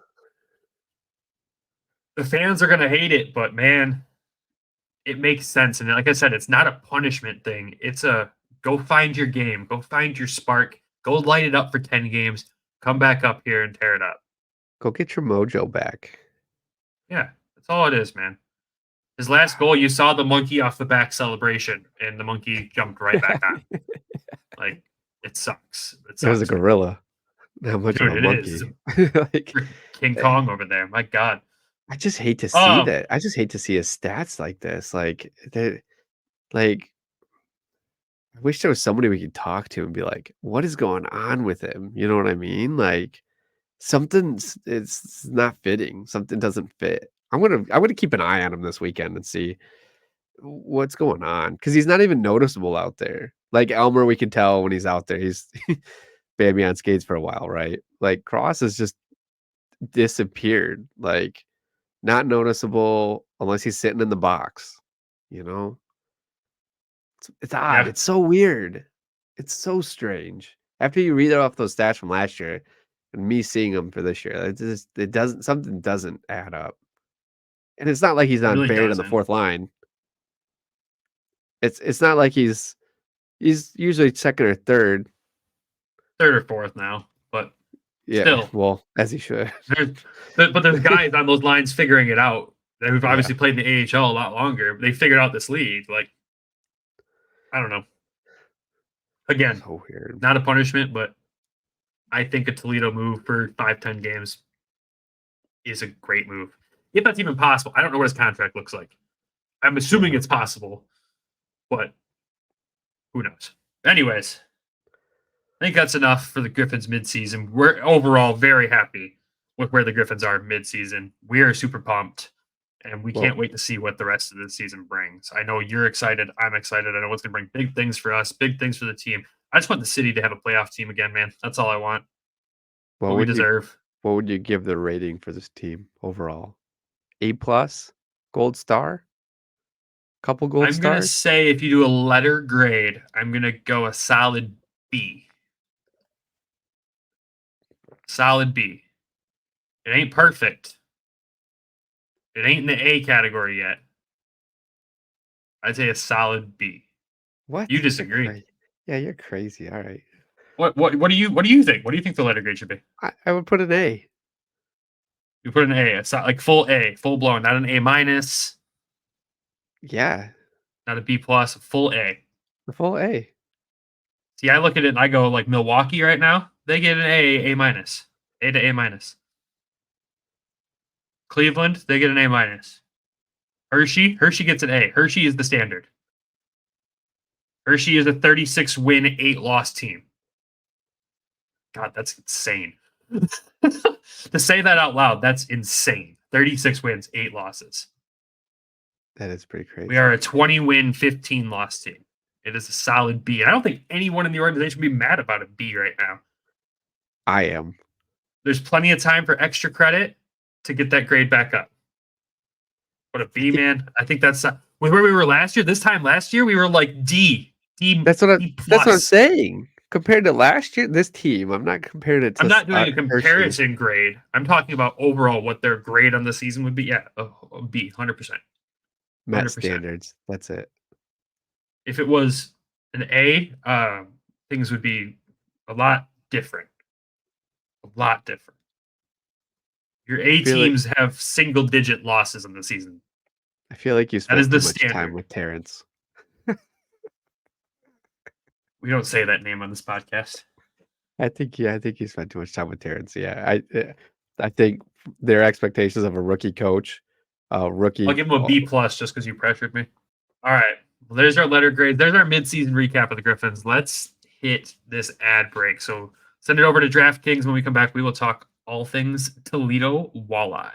The fans are going to hate it, but man, it makes sense. And like I said, it's not a punishment thing. It's a go find your game, go find your spark, go light it up for 10 games, come back up here and tear it up. Go get your mojo back. Yeah, that's all it is, man. His last goal, you saw the monkey off the back celebration, and the monkey jumped right back on. Like, it sucks. It It was a sucks. gorilla. Not much Dude, of a it monkey. is. Like, King Kong over there. My God. I just hate to see that. I just hate to see his stats like this. Like, I wish there was somebody we could talk to and be like, what is going on with him? You know what I mean? Like, it's not fitting. Something doesn't fit. I'm gonna keep an eye on him this weekend and see what's going on because he's not even noticeable out there. Like Elmer, we can tell when he's out there, he's baby on skates for a while, right? Like Cross has just disappeared, like not noticeable unless he's sitting in the box. You know, it's odd. Yeah. It's so weird. It's so strange. After you read off those stats from last year and me seeing them for this year, something doesn't add up. And it's not like he's It not really buried on the doesn't. fourth line. It's not like he's usually second or third. Third or fourth now, but Yeah, still. well, as he should. But there's guys on those lines figuring it out who've Yeah. obviously played in the AHL a lot longer. They figured out this league. Like, I don't know. Again, So weird. not a punishment, but I think a Toledo move for 5-10 games is a great move. If that's even possible. I don't know what his contract looks like. I'm assuming it's possible, but who knows? Anyways, I think that's enough for the Griffins midseason. We're overall very happy with where the Griffins are midseason. We are super pumped, and we can't wait to see what the rest of the season brings. I know you're excited. I'm excited. I know it's going to bring big things for us, big things for the team. I just want the city to have a playoff team again, man. That's all I want. What we deserve. What would you give the rating for this team overall? A+, gold star, couple gold I'm going to stars. say if you do a letter grade, I'm going to go a solid B. Solid B. It ain't perfect. It ain't in the A category yet. I'd say a solid B. What? You disagree? Yeah, you're crazy. All right. What do you think? What do you think the letter grade should be? I would put an A. You put an A. It's not like full A, full blown, not an A minus, Yeah, not a B plus, full A. the full A. See, I look at it and I go like Milwaukee right now. They get an A, A minus, A to A minus. Cleveland, they get an A minus. Hershey gets an A. Hershey is the standard. Hershey is a 36 win, 8 loss team. God, that's insane. To say that out loud, that's insane. 36 wins, 8 losses. That is pretty crazy. We are a 20 win, 15 loss team. It is a solid B. And I don't think anyone in the organization would be mad about a B right now. I am. There's plenty of time for extra credit to get that grade back up. But a B, man, I think that's with where we were last year. This time last year, we were like D. That's what I'm saying. Compared to last year, this team, I'm not comparing it to. I'm not doing a comparison Hershey. grade. I'm talking about overall what their grade on the season would be. Yeah, a B, 100%. Met standards. That's it. If it was an A, things would be a lot different. lot different. Your A teams have single-digit losses in the season. I feel like you That is spent the too much time standard. with Terrence. We don't say that name on this podcast. I think you spent too much time with Terrence. Yeah, I think their expectations of a rookie coach, rookie. I'll give him a B+ just because you pressured me. All right. Well, there's our letter grade. There's our midseason recap of the Griffins. Let's hit this ad break. So send it over to DraftKings. When we come back, we will talk all things Toledo Walleye.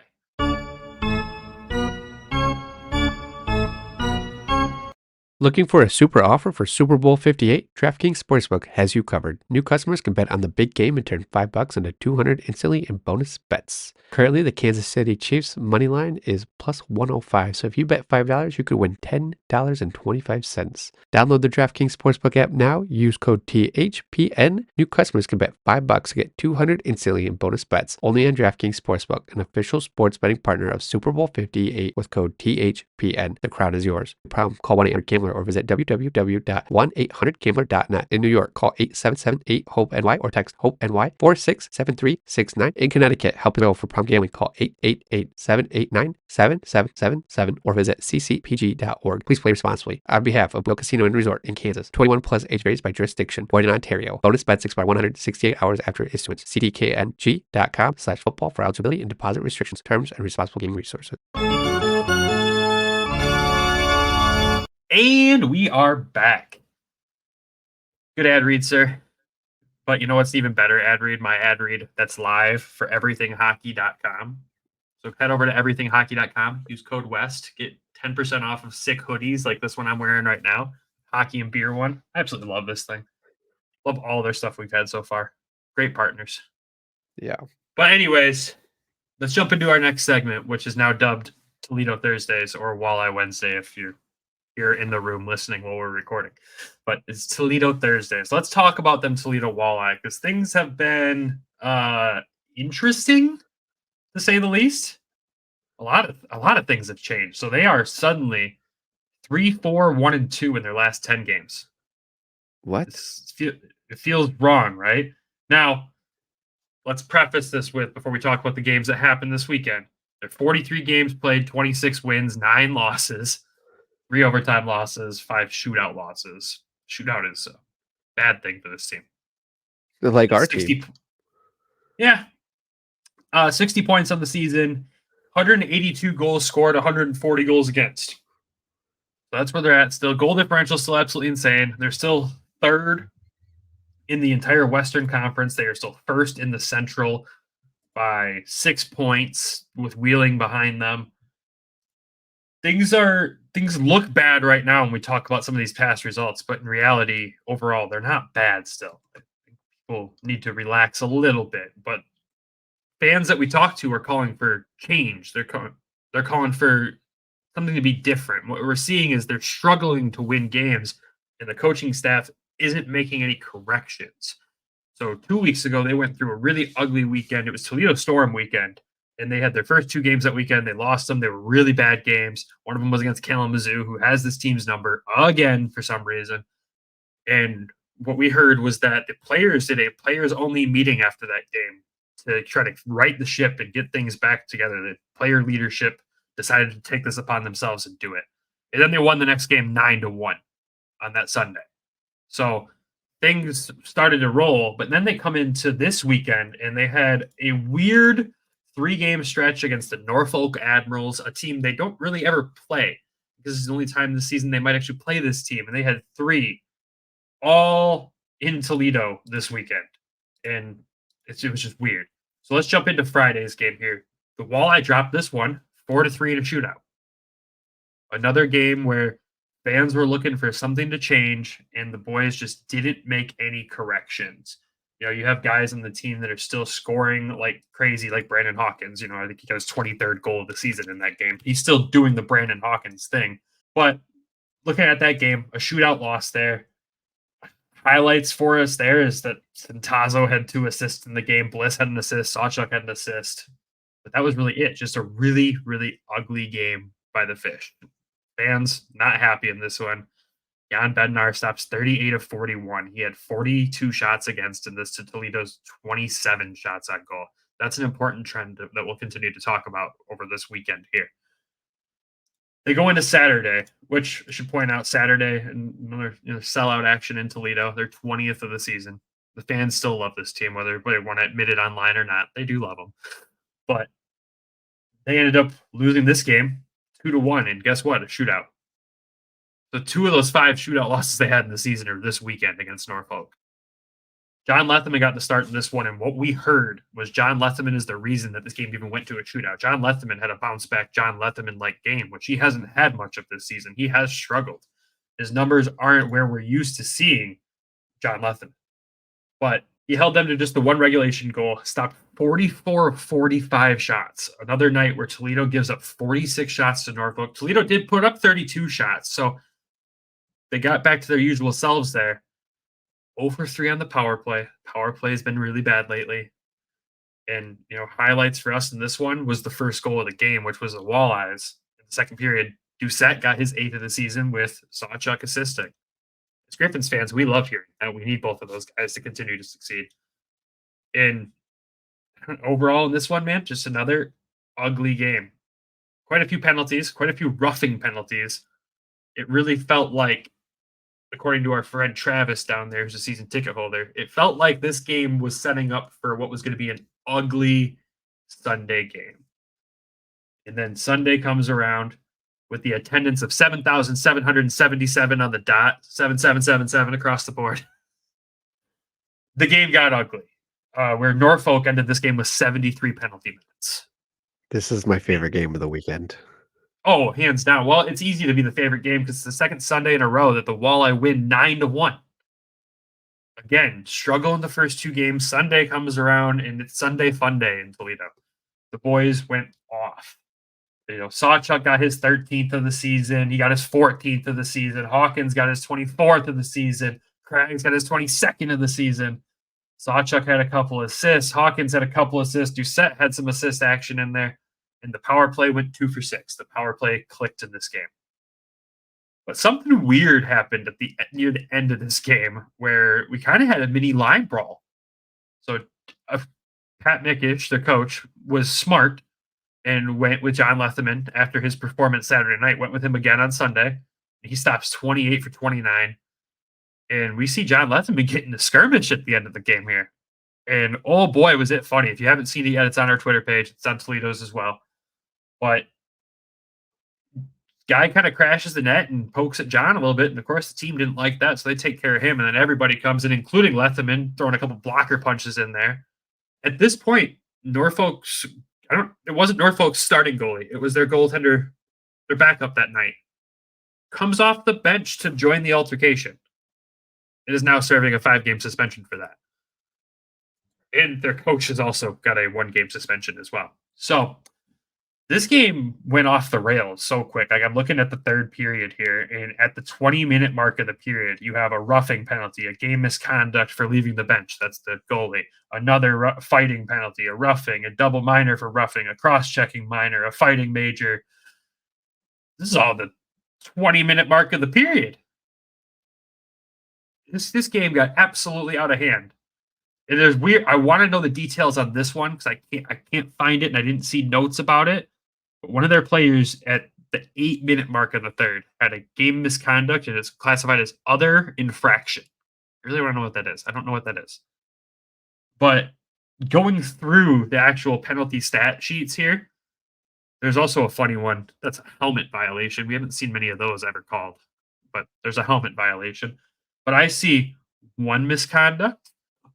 Looking for a super offer for Super Bowl 58? DraftKings Sportsbook has you covered. New customers can bet on the big game and turn $5 into $200 instantly in bonus bets. Currently, the Kansas City Chiefs money line is plus 105, so if you bet $5, you could win $10.25. Download the DraftKings Sportsbook app now. Use code THPN. New customers can bet $5 to get $200 instantly in bonus bets. Only on DraftKings Sportsbook, an official sports betting partner of Super Bowl 58 with code THPN. The crowd is yours. No problem. Call 1-800-GAMBLER or visit www.1800gambler.net. In New York, call 877-8-HOPE-NY or text HOPE-NY 467369. In Connecticut, help it go for problem gambling. Call 888-789-7777 or visit ccpg.org. Please play responsibly. On behalf of Will Casino and Resort in Kansas, 21 plus age varies by jurisdiction. Void in Ontario. Bonus bets expire 168 hours after issuance. cdkng.com/football for eligibility and deposit restrictions, terms, and responsible gaming resources. And we are back. Good ad read, sir. But you know what's even better ad read? My ad read that's live for everythinghockey.com. So head over to everythinghockey.com. Use code WEST. Get 10% off of sick hoodies like this one I'm wearing right now. Hockey and beer one. I absolutely love this thing. Love all their stuff we've had so far. Great partners. Yeah. But anyways, let's jump into our next segment, which is now dubbed Toledo Thursdays or Walleye Wednesday if you're here in the room listening while we're recording. But it's Toledo Thursdays. Let's talk about them Toledo Walleye because things have been interesting to say the least. A lot of things have changed. So they are suddenly 3-4-1-2 in their last 10 games. What? It feels wrong, right? Now, let's preface this with before we talk about the games that happened this weekend. There are 43 games played, 26 wins, 9 losses. 3 overtime losses, 5 shootout losses. Shootout is a bad thing for this team. Like our team. Yeah. 60 points on the season, 182 goals scored, 140 goals against. So that's where they're at still. Goal differential still absolutely insane. They're still third in the entire Western Conference. They are still first in the Central by 6 points with Wheeling behind them. Things look bad right now when we talk about some of these past results, but in reality, overall, they're not bad still. People need to relax a little bit, but fans that we talk to are calling for change. They're calling for something to be different. What we're seeing is they're struggling to win games, and the coaching staff isn't making any corrections. So 2 weeks ago, they went through a really ugly weekend. It was Toledo Storm weekend. And they had their first 2 games that weekend. They lost them. They were really bad games. One of them was against Kalamazoo, who has this team's number again for some reason. And what we heard was that the players did a players-only meeting after that game to try to right the ship and get things back together. The player leadership decided to take this upon themselves and do it. And then they won the next game 9-1 on that Sunday. So things started to roll. But then they come into this weekend, and they had a weird 3-game stretch against the Norfolk Admirals, a team they don't really ever play because it's the only time this season they might actually play this team. And they had 3 all in Toledo this weekend. And it was just weird. So let's jump into Friday's game here. The Walleye dropped this one 4-3 in a shootout. Another game where fans were looking for something to change, and the boys just didn't make any corrections. You know, you have guys on the team that are still scoring like crazy, like Brandon Hawkins. You know, I think he got his 23rd goal of the season in that game. He's still doing the Brandon Hawkins thing. But looking at that game, a shootout loss there. Highlights for us there is that Centazzo had 2 assists in the game. Bliss had an assist. Sawchuk had an assist. But that was really it. Just a really, really ugly game by the Fish. Fans not happy in this one. Jan Bednar stops 38 of 41. He had 42 shots against in this to Toledo's 27 shots on goal. That's an important trend that we'll continue to talk about over this weekend here. They go into Saturday, which I should point out, Saturday, another sellout action in Toledo. Their 20th of the season. The fans still love this team, whether they want to admit it online or not. They do love them. But they ended up losing this game 2-1, and guess what? A shootout. So 2 of those 5 shootout losses they had in the season are this weekend against Norfolk. John Letherman got the start in this one, and what we heard was John Letherman is the reason that this game even went to a shootout. John Letherman had a bounce-back John Letherman-like game, which he hasn't had much of this season. He has struggled. His numbers aren't where we're used to seeing John Letherman. But he held them to just the one regulation goal, stopped 44 of 45 shots. Another night where Toledo gives up 46 shots to Norfolk. Toledo did put up 32 shots, so they got back to their usual selves there. 0 for 3 on the power play. Power play has been really bad lately. And, highlights for us in this one was the first goal of the game, which was the Walleyes. In the second period, Doucette got his 8th of the season with Sawchuk assisting. As Griffins fans, we love hearing that. We need both of those guys to continue to succeed. And overall in this one, man, just another ugly game. Quite a few penalties, quite a few roughing penalties. It really felt like, according to our friend Travis down there, who's a season ticket holder, it felt like this game was setting up for what was going to be an ugly Sunday game. And then Sunday comes around with the attendance of 7,777 on the dot, 7777 across the board. The game got ugly, where Norfolk ended this game with 73 penalty minutes. This is my favorite game of the weekend. Oh, hands down. Well, it's easy to be the favorite game because it's the second Sunday in a row that the Walleye win 9-1. Again, struggle in the first 2 games. Sunday comes around, and it's Sunday fun day in Toledo. The boys went off. Sawchuk got his 13th of the season. He got his 14th of the season. Hawkins got his 24th of the season. Craig's got his 22nd of the season. Sawchuk had a couple assists. Hawkins had a couple assists. Doucette had some assist action in there. And the power play went 2 for 6. The power play clicked in this game. But something weird happened near the end of this game where we kind of had a mini line brawl. So Pat Mickish, the coach, was smart and went with John Letherman after his performance Saturday night, went with him again on Sunday. He stops 28 for 29. And we see John Letherman getting a skirmish at the end of the game here. And oh boy, was it funny. If you haven't seen it yet, it's on our Twitter page. It's on Toledo's as well. But guy kind of crashes the net and pokes at John a little bit. And of course, the team didn't like that, so they take care of him. And then everybody comes in, including Letherman, throwing a couple blocker punches in there. At this point, it wasn't Norfolk's starting goalie. It was their goaltender, their backup that night. Comes off the bench to join the altercation. It is now serving a 5-game suspension for that. And their coach has also got a 1-game suspension as well. So this game went off the rails so quick. Like, I'm looking at the third period here, and at the 20-minute mark of the period, you have a roughing penalty, a game misconduct for leaving the bench. That's the goalie. Another fighting penalty, a roughing, a double minor for roughing, a cross-checking minor, a fighting major. This is all the 20-minute mark of the period. This game got absolutely out of hand. It is weird. I want to know the details on this one because I can't find it, and I didn't see notes about it. But one of their players at the 8-minute mark of the third had a game misconduct, and it's classified as other infraction. I really want to know what that is. I don't know what that is. But going through the actual penalty stat sheets here, there's also a funny one. That's a helmet violation. We haven't seen many of those ever called, but there's a helmet violation. But I see one misconduct,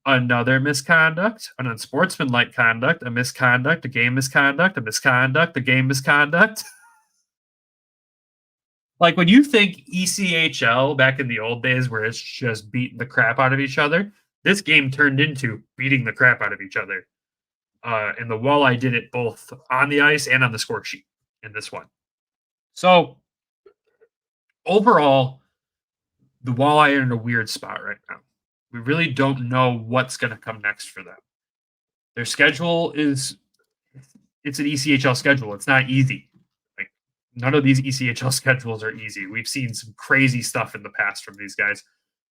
another misconduct, an unsportsmanlike conduct, a misconduct, a game misconduct, a misconduct, a game misconduct. Like when you think ECHL back in the old days where it's just beating the crap out of each other, this game turned into beating the crap out of each other. And the Walleye did it both on the ice and on the score sheet in this one. So overall, the Walleye are in a weird spot right now. We really don't know what's going to come next for them. Their schedule it's an ECHL schedule. It's not easy. Like, none of these ECHL schedules are easy. We've seen some crazy stuff in the past from these guys.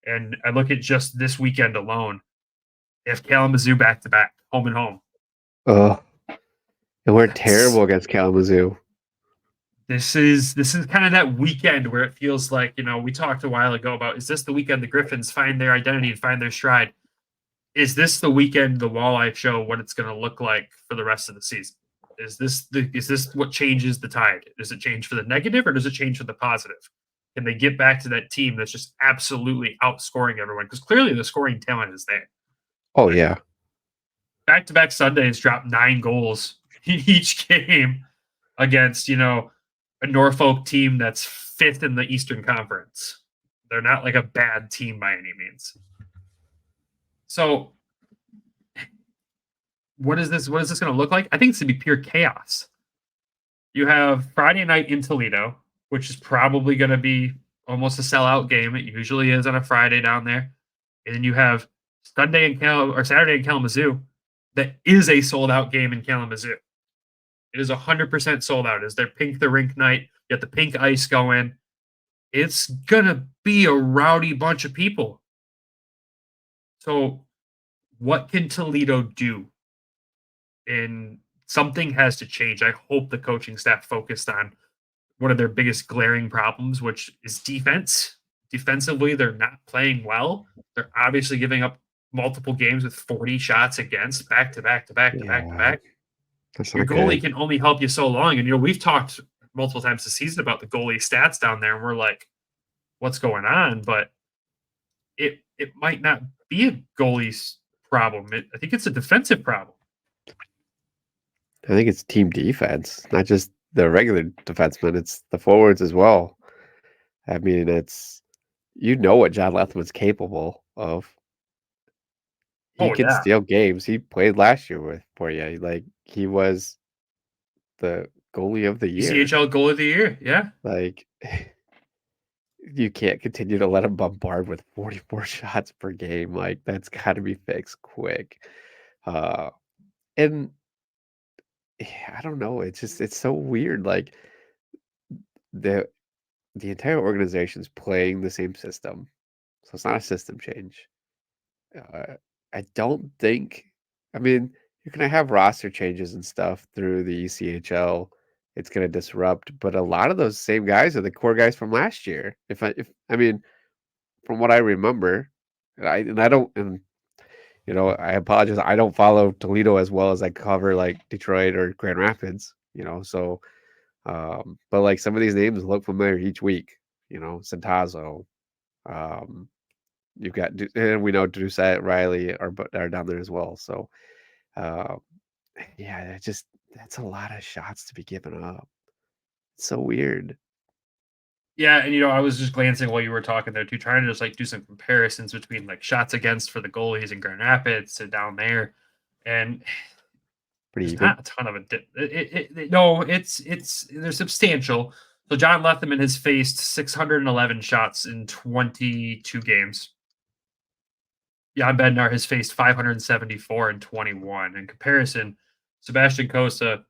And I look at just this weekend alone. They have Kalamazoo back to back, home and home. Oh, and we're That's, terrible against Kalamazoo. this is kind of that weekend where it feels like, we talked a while ago about, is this the weekend the Griffins find their identity and find their stride? Is this the weekend the Walleye show what it's going to look like for the rest of the season? Is this what changes the tide? Does it change for the negative or does it change for the positive? Can they get back to that team that's just absolutely outscoring everyone? Because clearly the scoring talent is there. Oh yeah, Back-to-back Sundays dropped 9 goals in each game against, a Norfolk team that's 5th in the Eastern Conference. They're not like a bad team by any means. So what is this going to look like? I think it's going to be pure chaos. You have Friday night in Toledo, which is probably going to be almost a sellout game. It usually is on a Friday down there. And then you have Saturday in Kalamazoo. That is a sold out game in Kalamazoo. It is 100% sold out. Is their Pink the Rink night? You got the pink ice going. It's going to be a rowdy bunch of people. So what can Toledo do? And something has to change. I hope the coaching staff focused on one of their biggest glaring problems, which is defense. Defensively, they're not playing well. They're obviously giving up multiple games with 40 shots against back to back to back to back to back. That's Your not goalie good. can only help you so long. And, we've talked multiple times this season about the goalie stats down there, and we're like, what's going on? But it might not be a goalie's problem. I think it's a defensive problem. I think it's team defense, not just the regular defensemen. It's the forwards as well. I mean, it's what John Lethman's capable of. He Oh, can yeah. steal games. He played last year for you. Like he was the goalie of the year. ECHL goal of the year. Yeah. Like you can't continue to let him bombard with 44 shots per game. Like that's got to be fixed quick. And I don't know. It's so weird. Like the entire organization's playing the same system, so it's not a system change. I don't think. I mean, you're gonna have roster changes and stuff through the ECHL. It's gonna disrupt, but a lot of those same guys are the core guys from last year. If I mean, from what I remember, I don't, and I apologize. I don't follow Toledo as well as I cover like Detroit or Grand Rapids. So but like some of these names look familiar each week. Centazzo. You've got, and we know Doucette, Riley are down there as well. So, uh, yeah, that's a lot of shots to be given up. It's so weird. Yeah, and I was just glancing while you were talking there too, trying to just like do some comparisons between like shots against for the goalies in Grand Rapids to down there, and Pretty there's even. not a ton of it. No, it's they're substantial. So John Lethman has faced 611 shots in 22 games. Jan Bednar has faced 574 in 21. In comparison, Sebastian Costa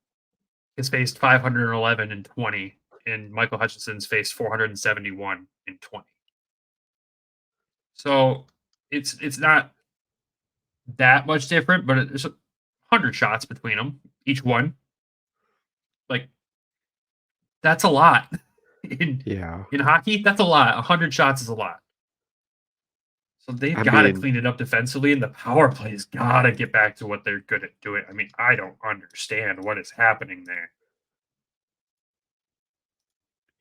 has faced 511 in 20, and Michael Hutchinson's faced 471 in 20. So it's not that much different, but there's 100 shots between them, each one. Like that's a lot Yeah. in hockey. That's a lot. 100 shots is a lot. So they've I got to mean, clean it up defensively, and the power play's got to get back to what they're good at doing. I mean, I don't understand what is happening there.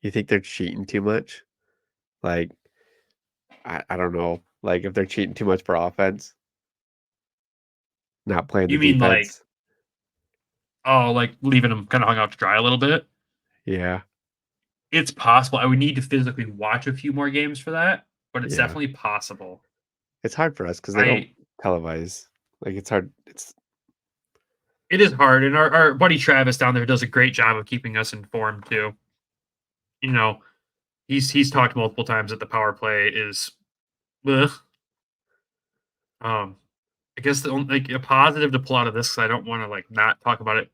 you think they're cheating too much? Like, I don't know. Like, if they're cheating too much for offense, not playing the You mean like, defense. oh, like leaving them kind of hung out to dry a little bit? Yeah. It's possible. I would need to physically watch a few more games for that, but it's Yeah. definitely possible. It's hard for us because they don't televise. Like, it's hard. It is hard, and our buddy Travis down there does a great job of keeping us informed too. He's talked multiple times that the power play is, ugh. I guess the only, like a positive to pull out of this, because I don't want to like not talk about it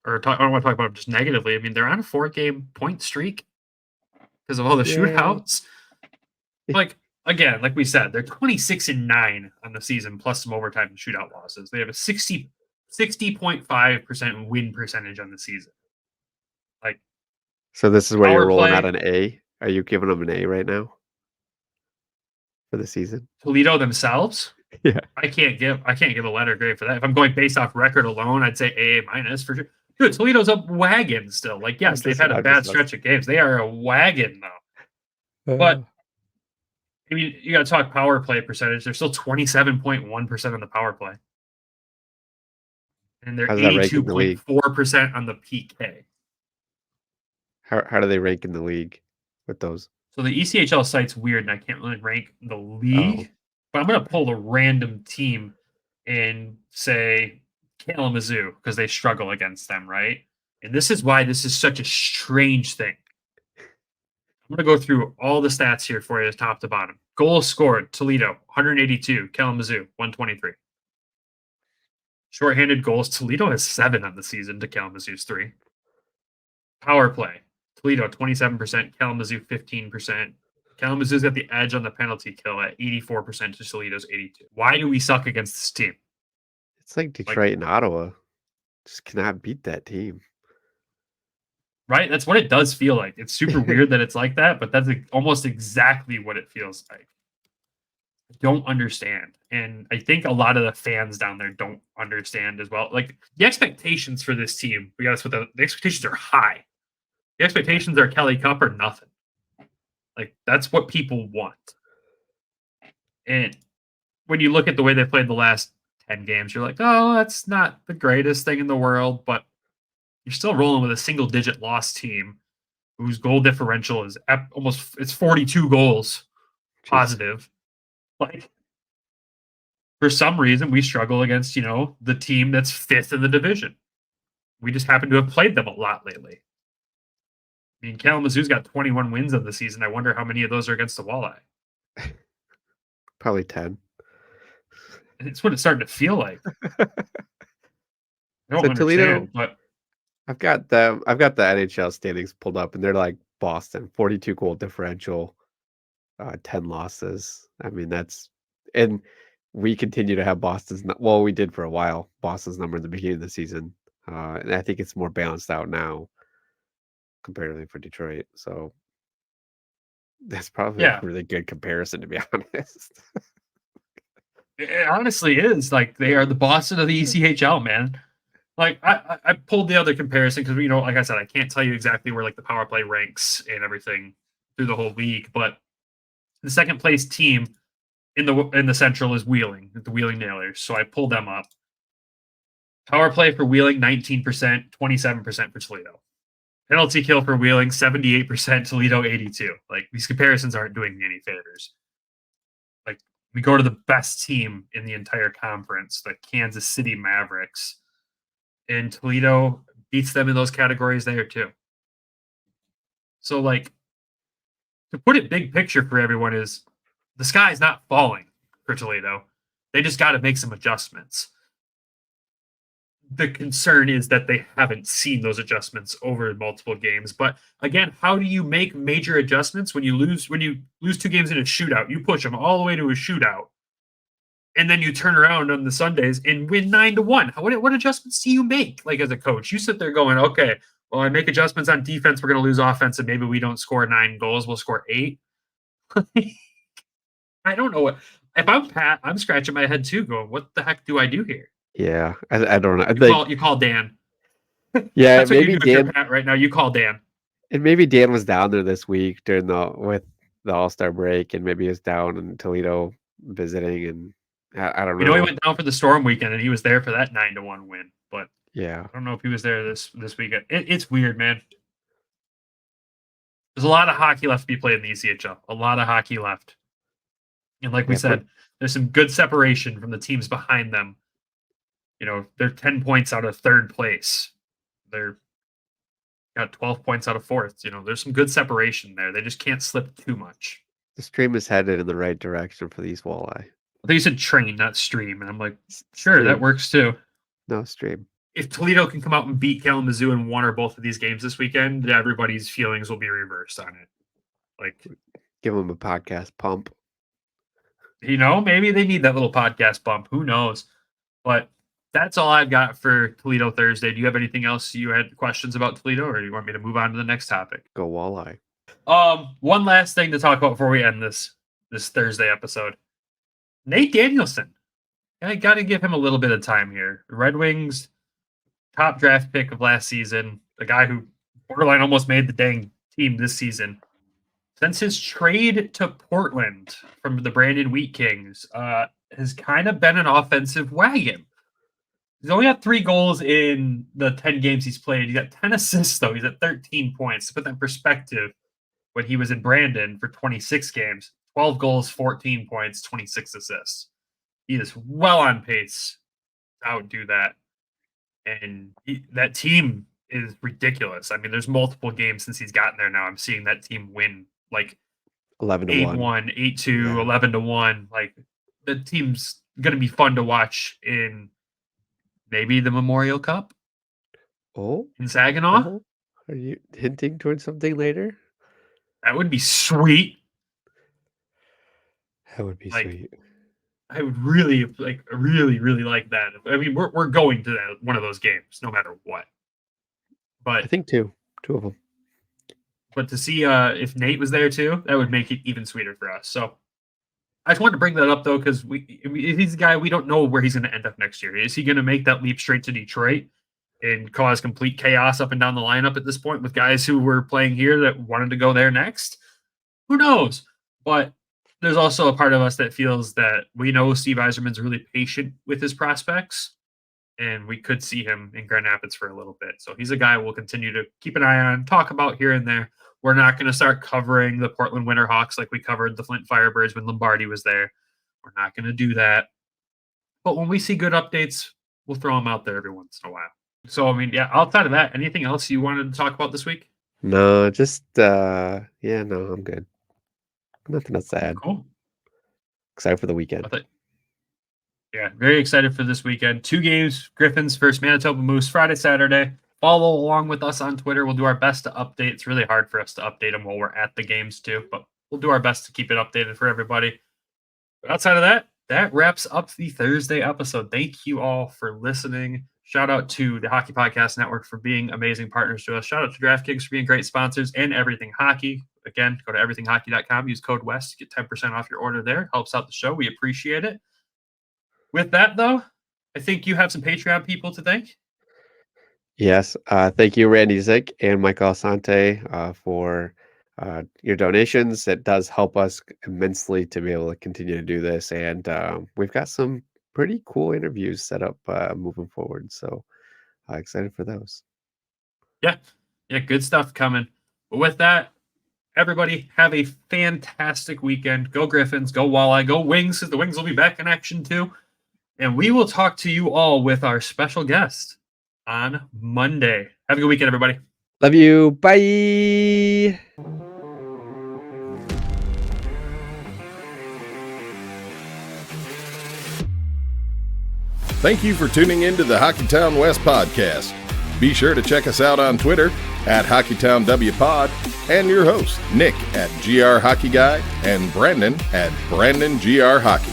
I don't want to talk about them just negatively. I mean, they're on a 4-game point streak because of all the Yeah. shootouts. Like, again, like we said, they're 26-9 on the season plus some overtime and shootout losses. They have a 60.5% win percentage on the season. Like, So this is where you're power rolling out play, an A? Are you giving them an A right now for the season? Toledo themselves, Yeah. I can't give a letter grade for that. If I'm going based off record alone, I'd say A minus for sure. Dude, Toledo's a wagon still. Like, yes, they've had a bad stretch of games. They are a wagon though. But I mean, you got to talk power play percentage. They're still 27.1% on the power play, and they're How's that rank in the league? 82.4% on the PK. How do they rank in the league with those? So the ECHL site's weird, and I can't really rank the league. But I'm going to pull a random team and say Kalamazoo because they struggle against them, right? And this is why this is such a strange thing. I'm going to go through all the stats here for you, top to bottom. Goals scored: Toledo 182, Kalamazoo 123. Shorthanded goals: Toledo has 7 on the season to Kalamazoo's 3. Power play: Toledo 27%, Kalamazoo 15%. Kalamazoo's got the edge on the penalty kill at 84% to Toledo's 82. Why do we suck against this team? It's like Detroit and Ottawa. Just cannot beat that team. Right? That's what it does feel like. It's super weird that it's like that, but that's almost exactly what it feels like. I don't understand. And I think a lot of the fans down there don't understand as well. Like, the expectations for this team, we got to put the expectations are high. The expectations are Kelly Cup or nothing. Like, that's what people want. And when you look at the way they played the last 10 games, you're like, oh, that's not the greatest thing in the world, but you're still rolling with a single-digit loss team whose goal differential is it's 42 goals positive. Like, for some reason, we struggle against, the team that's 5th in the division. We just happen to have played them a lot lately. I mean, Kalamazoo's got 21 wins on the season. I wonder how many of those are against the Walleye. Probably 10. It's what it's starting to feel like. I don't understand, Toledo, but I've got the NHL standings pulled up, and they're like Boston, 42 goal differential, 10 losses. I mean, and we continue to have Boston's. Well, we did for a while. Boston's number in the beginning of the season, and I think it's more balanced out now, comparatively for Detroit. So that's probably a really good comparison, to be honest. It honestly is. Like, they are the Boston of the ECHL, man. Like, I pulled the other comparison because, like I said, I can't tell you exactly where, like, the power play ranks and everything through the whole league, but the second place team in the Central is Wheeling, the Wheeling Nailers. So I pulled them up. Power play for Wheeling, 19%, 27% for Toledo. Penalty kill for Wheeling, 78%, Toledo, 82. Like, these comparisons aren't doing me any favors. Like, we go to the best team in the entire conference, the Kansas City Mavericks, and Toledo beats them in those categories there too. So, like, to put it big picture for everyone is the sky's not falling for Toledo. They just got to make some adjustments. The concern is that they haven't seen those adjustments over multiple games. But again, how do you make major adjustments when you lose 2 games in a shootout? You push them all the way to a shootout, and then you turn around on the Sundays and win 9-1. What adjustments do you make? Like, as a coach, you sit there going, okay, well, I make adjustments on defense. We're going to lose offense, and maybe we don't score 9 goals. We'll score 8. I don't know what. If I'm Pat, I'm scratching my head too, going, "What the heck do I do here?" Yeah, I don't know. You call Dan. Yeah, That's what maybe you do if you're Dan. Pat right now. You call Dan. And maybe Dan was down there this week with the All-Star break, and maybe he was down in Toledo visiting, and I don't know. He went down for the Storm weekend, and he was there for that 9-1 win. But yeah, I don't know if he was there this weekend. It's weird, man. There's a lot of hockey left to be played in the ECHL. A lot of hockey left. And like we said, there's some good separation from the teams behind them. They're 10 points out of 3rd place. They're got 12 points out of 4th. There's some good separation there. They just can't slip too much. The stream is headed in the right direction for these Walleye. I think you said train, not stream. And I'm like, sure, that works too. No, stream. if Toledo can come out and beat Kalamazoo in one or both of these games this weekend, everybody's feelings will be reversed on it. Like, Give them a podcast pump. maybe they need that little podcast bump. Who knows? But that's all I've got for Toledo Thursday. Do you have anything else you had questions about Toledo, or do you want me to move on to the next topic? Go Walleye. One last thing to talk about before we end this Thursday episode. Nate Danielson. I got to give him a little bit of time here. Red Wings top draft pick of last season, the guy who borderline almost made the dang team this season. Since his trade to Portland from the Brandon Wheat Kings, has kind of been an offensive wagon. He's only got 3 goals in the 10 games he's played. He's got 10 assists, though. He's at 13 points. To put that in perspective, when he was in Brandon for 26 games, 12 goals, 14 points, 26 assists. He is well on pace to outdo that. And that team is ridiculous. I mean, there's multiple games since he's gotten there now. I'm seeing that team win like 11-1, 8-1, 8-2, 11-1. Like, the team's going to be fun to watch in maybe the Memorial Cup in Saginaw. Are you hinting towards something later? That would be sweet. That would be sweet. I would really like that. I mean, we're going to one of those games, no matter what. But I think two of them. But to see if Nate was there too, that would make it even sweeter for us. So I just wanted to bring that up though, because he's a guy we don't know where he's going to end up next year. Is he going to make that leap straight to Detroit and cause complete chaos up and down the lineup at this point with guys who were playing here that wanted to go there next? Who knows? But there's also a part of us that feels that we know Steve Yzerman's really patient with his prospects, and we could see him in Grand Rapids for a little bit. So he's a guy we'll continue to keep an eye on, talk about here and there. We're not going to start covering the Portland Winterhawks like we covered the Flint Firebirds when Lombardi was there. We're not going to do that. But when we see good updates, we'll throw them out there every once in a while. So, I mean, yeah, outside of that, anything else you wanted to talk about this week? No, just, no, I'm good. Nothing else to add. Cool. Excited for the weekend. Yeah, very excited for this weekend. 2 games, Griffins versus Manitoba Moose, Friday, Saturday. Follow along with us on Twitter. We'll do our best to update. It's really hard for us to update them while we're at the games too, but we'll do our best to keep it updated for everybody. But outside of that, that wraps up the Thursday episode. Thank you all for listening. Shout out to the Hockey Podcast Network for being amazing partners to us. Shout out to DraftKings for being great sponsors and Everything Hockey. Again, go to everythinghockey.com. Use code WEST to get 10% off your order there. Helps out the show. We appreciate it. With that, though, I think you have some Patreon people to thank. Yes. Thank you, Randy Zick and Michael Asante, for your donations. It does help us immensely to be able to continue to do this. And we've got some pretty cool interviews set up moving forward. So excited for those. Yeah, good stuff coming. But with that, everybody have a fantastic weekend. Go Griffins, go Walleye, go Wings, because the Wings will be back in action too. And we will talk to you all with our special guest on Monday. Have a good weekend, everybody. Love you. Bye. Thank you for tuning in to the Hockeytown West podcast. Be sure to check us out on Twitter at HockeytownWPod and your host, Nick at GR Hockey Guy and Brandon at Brandon GR Hockey.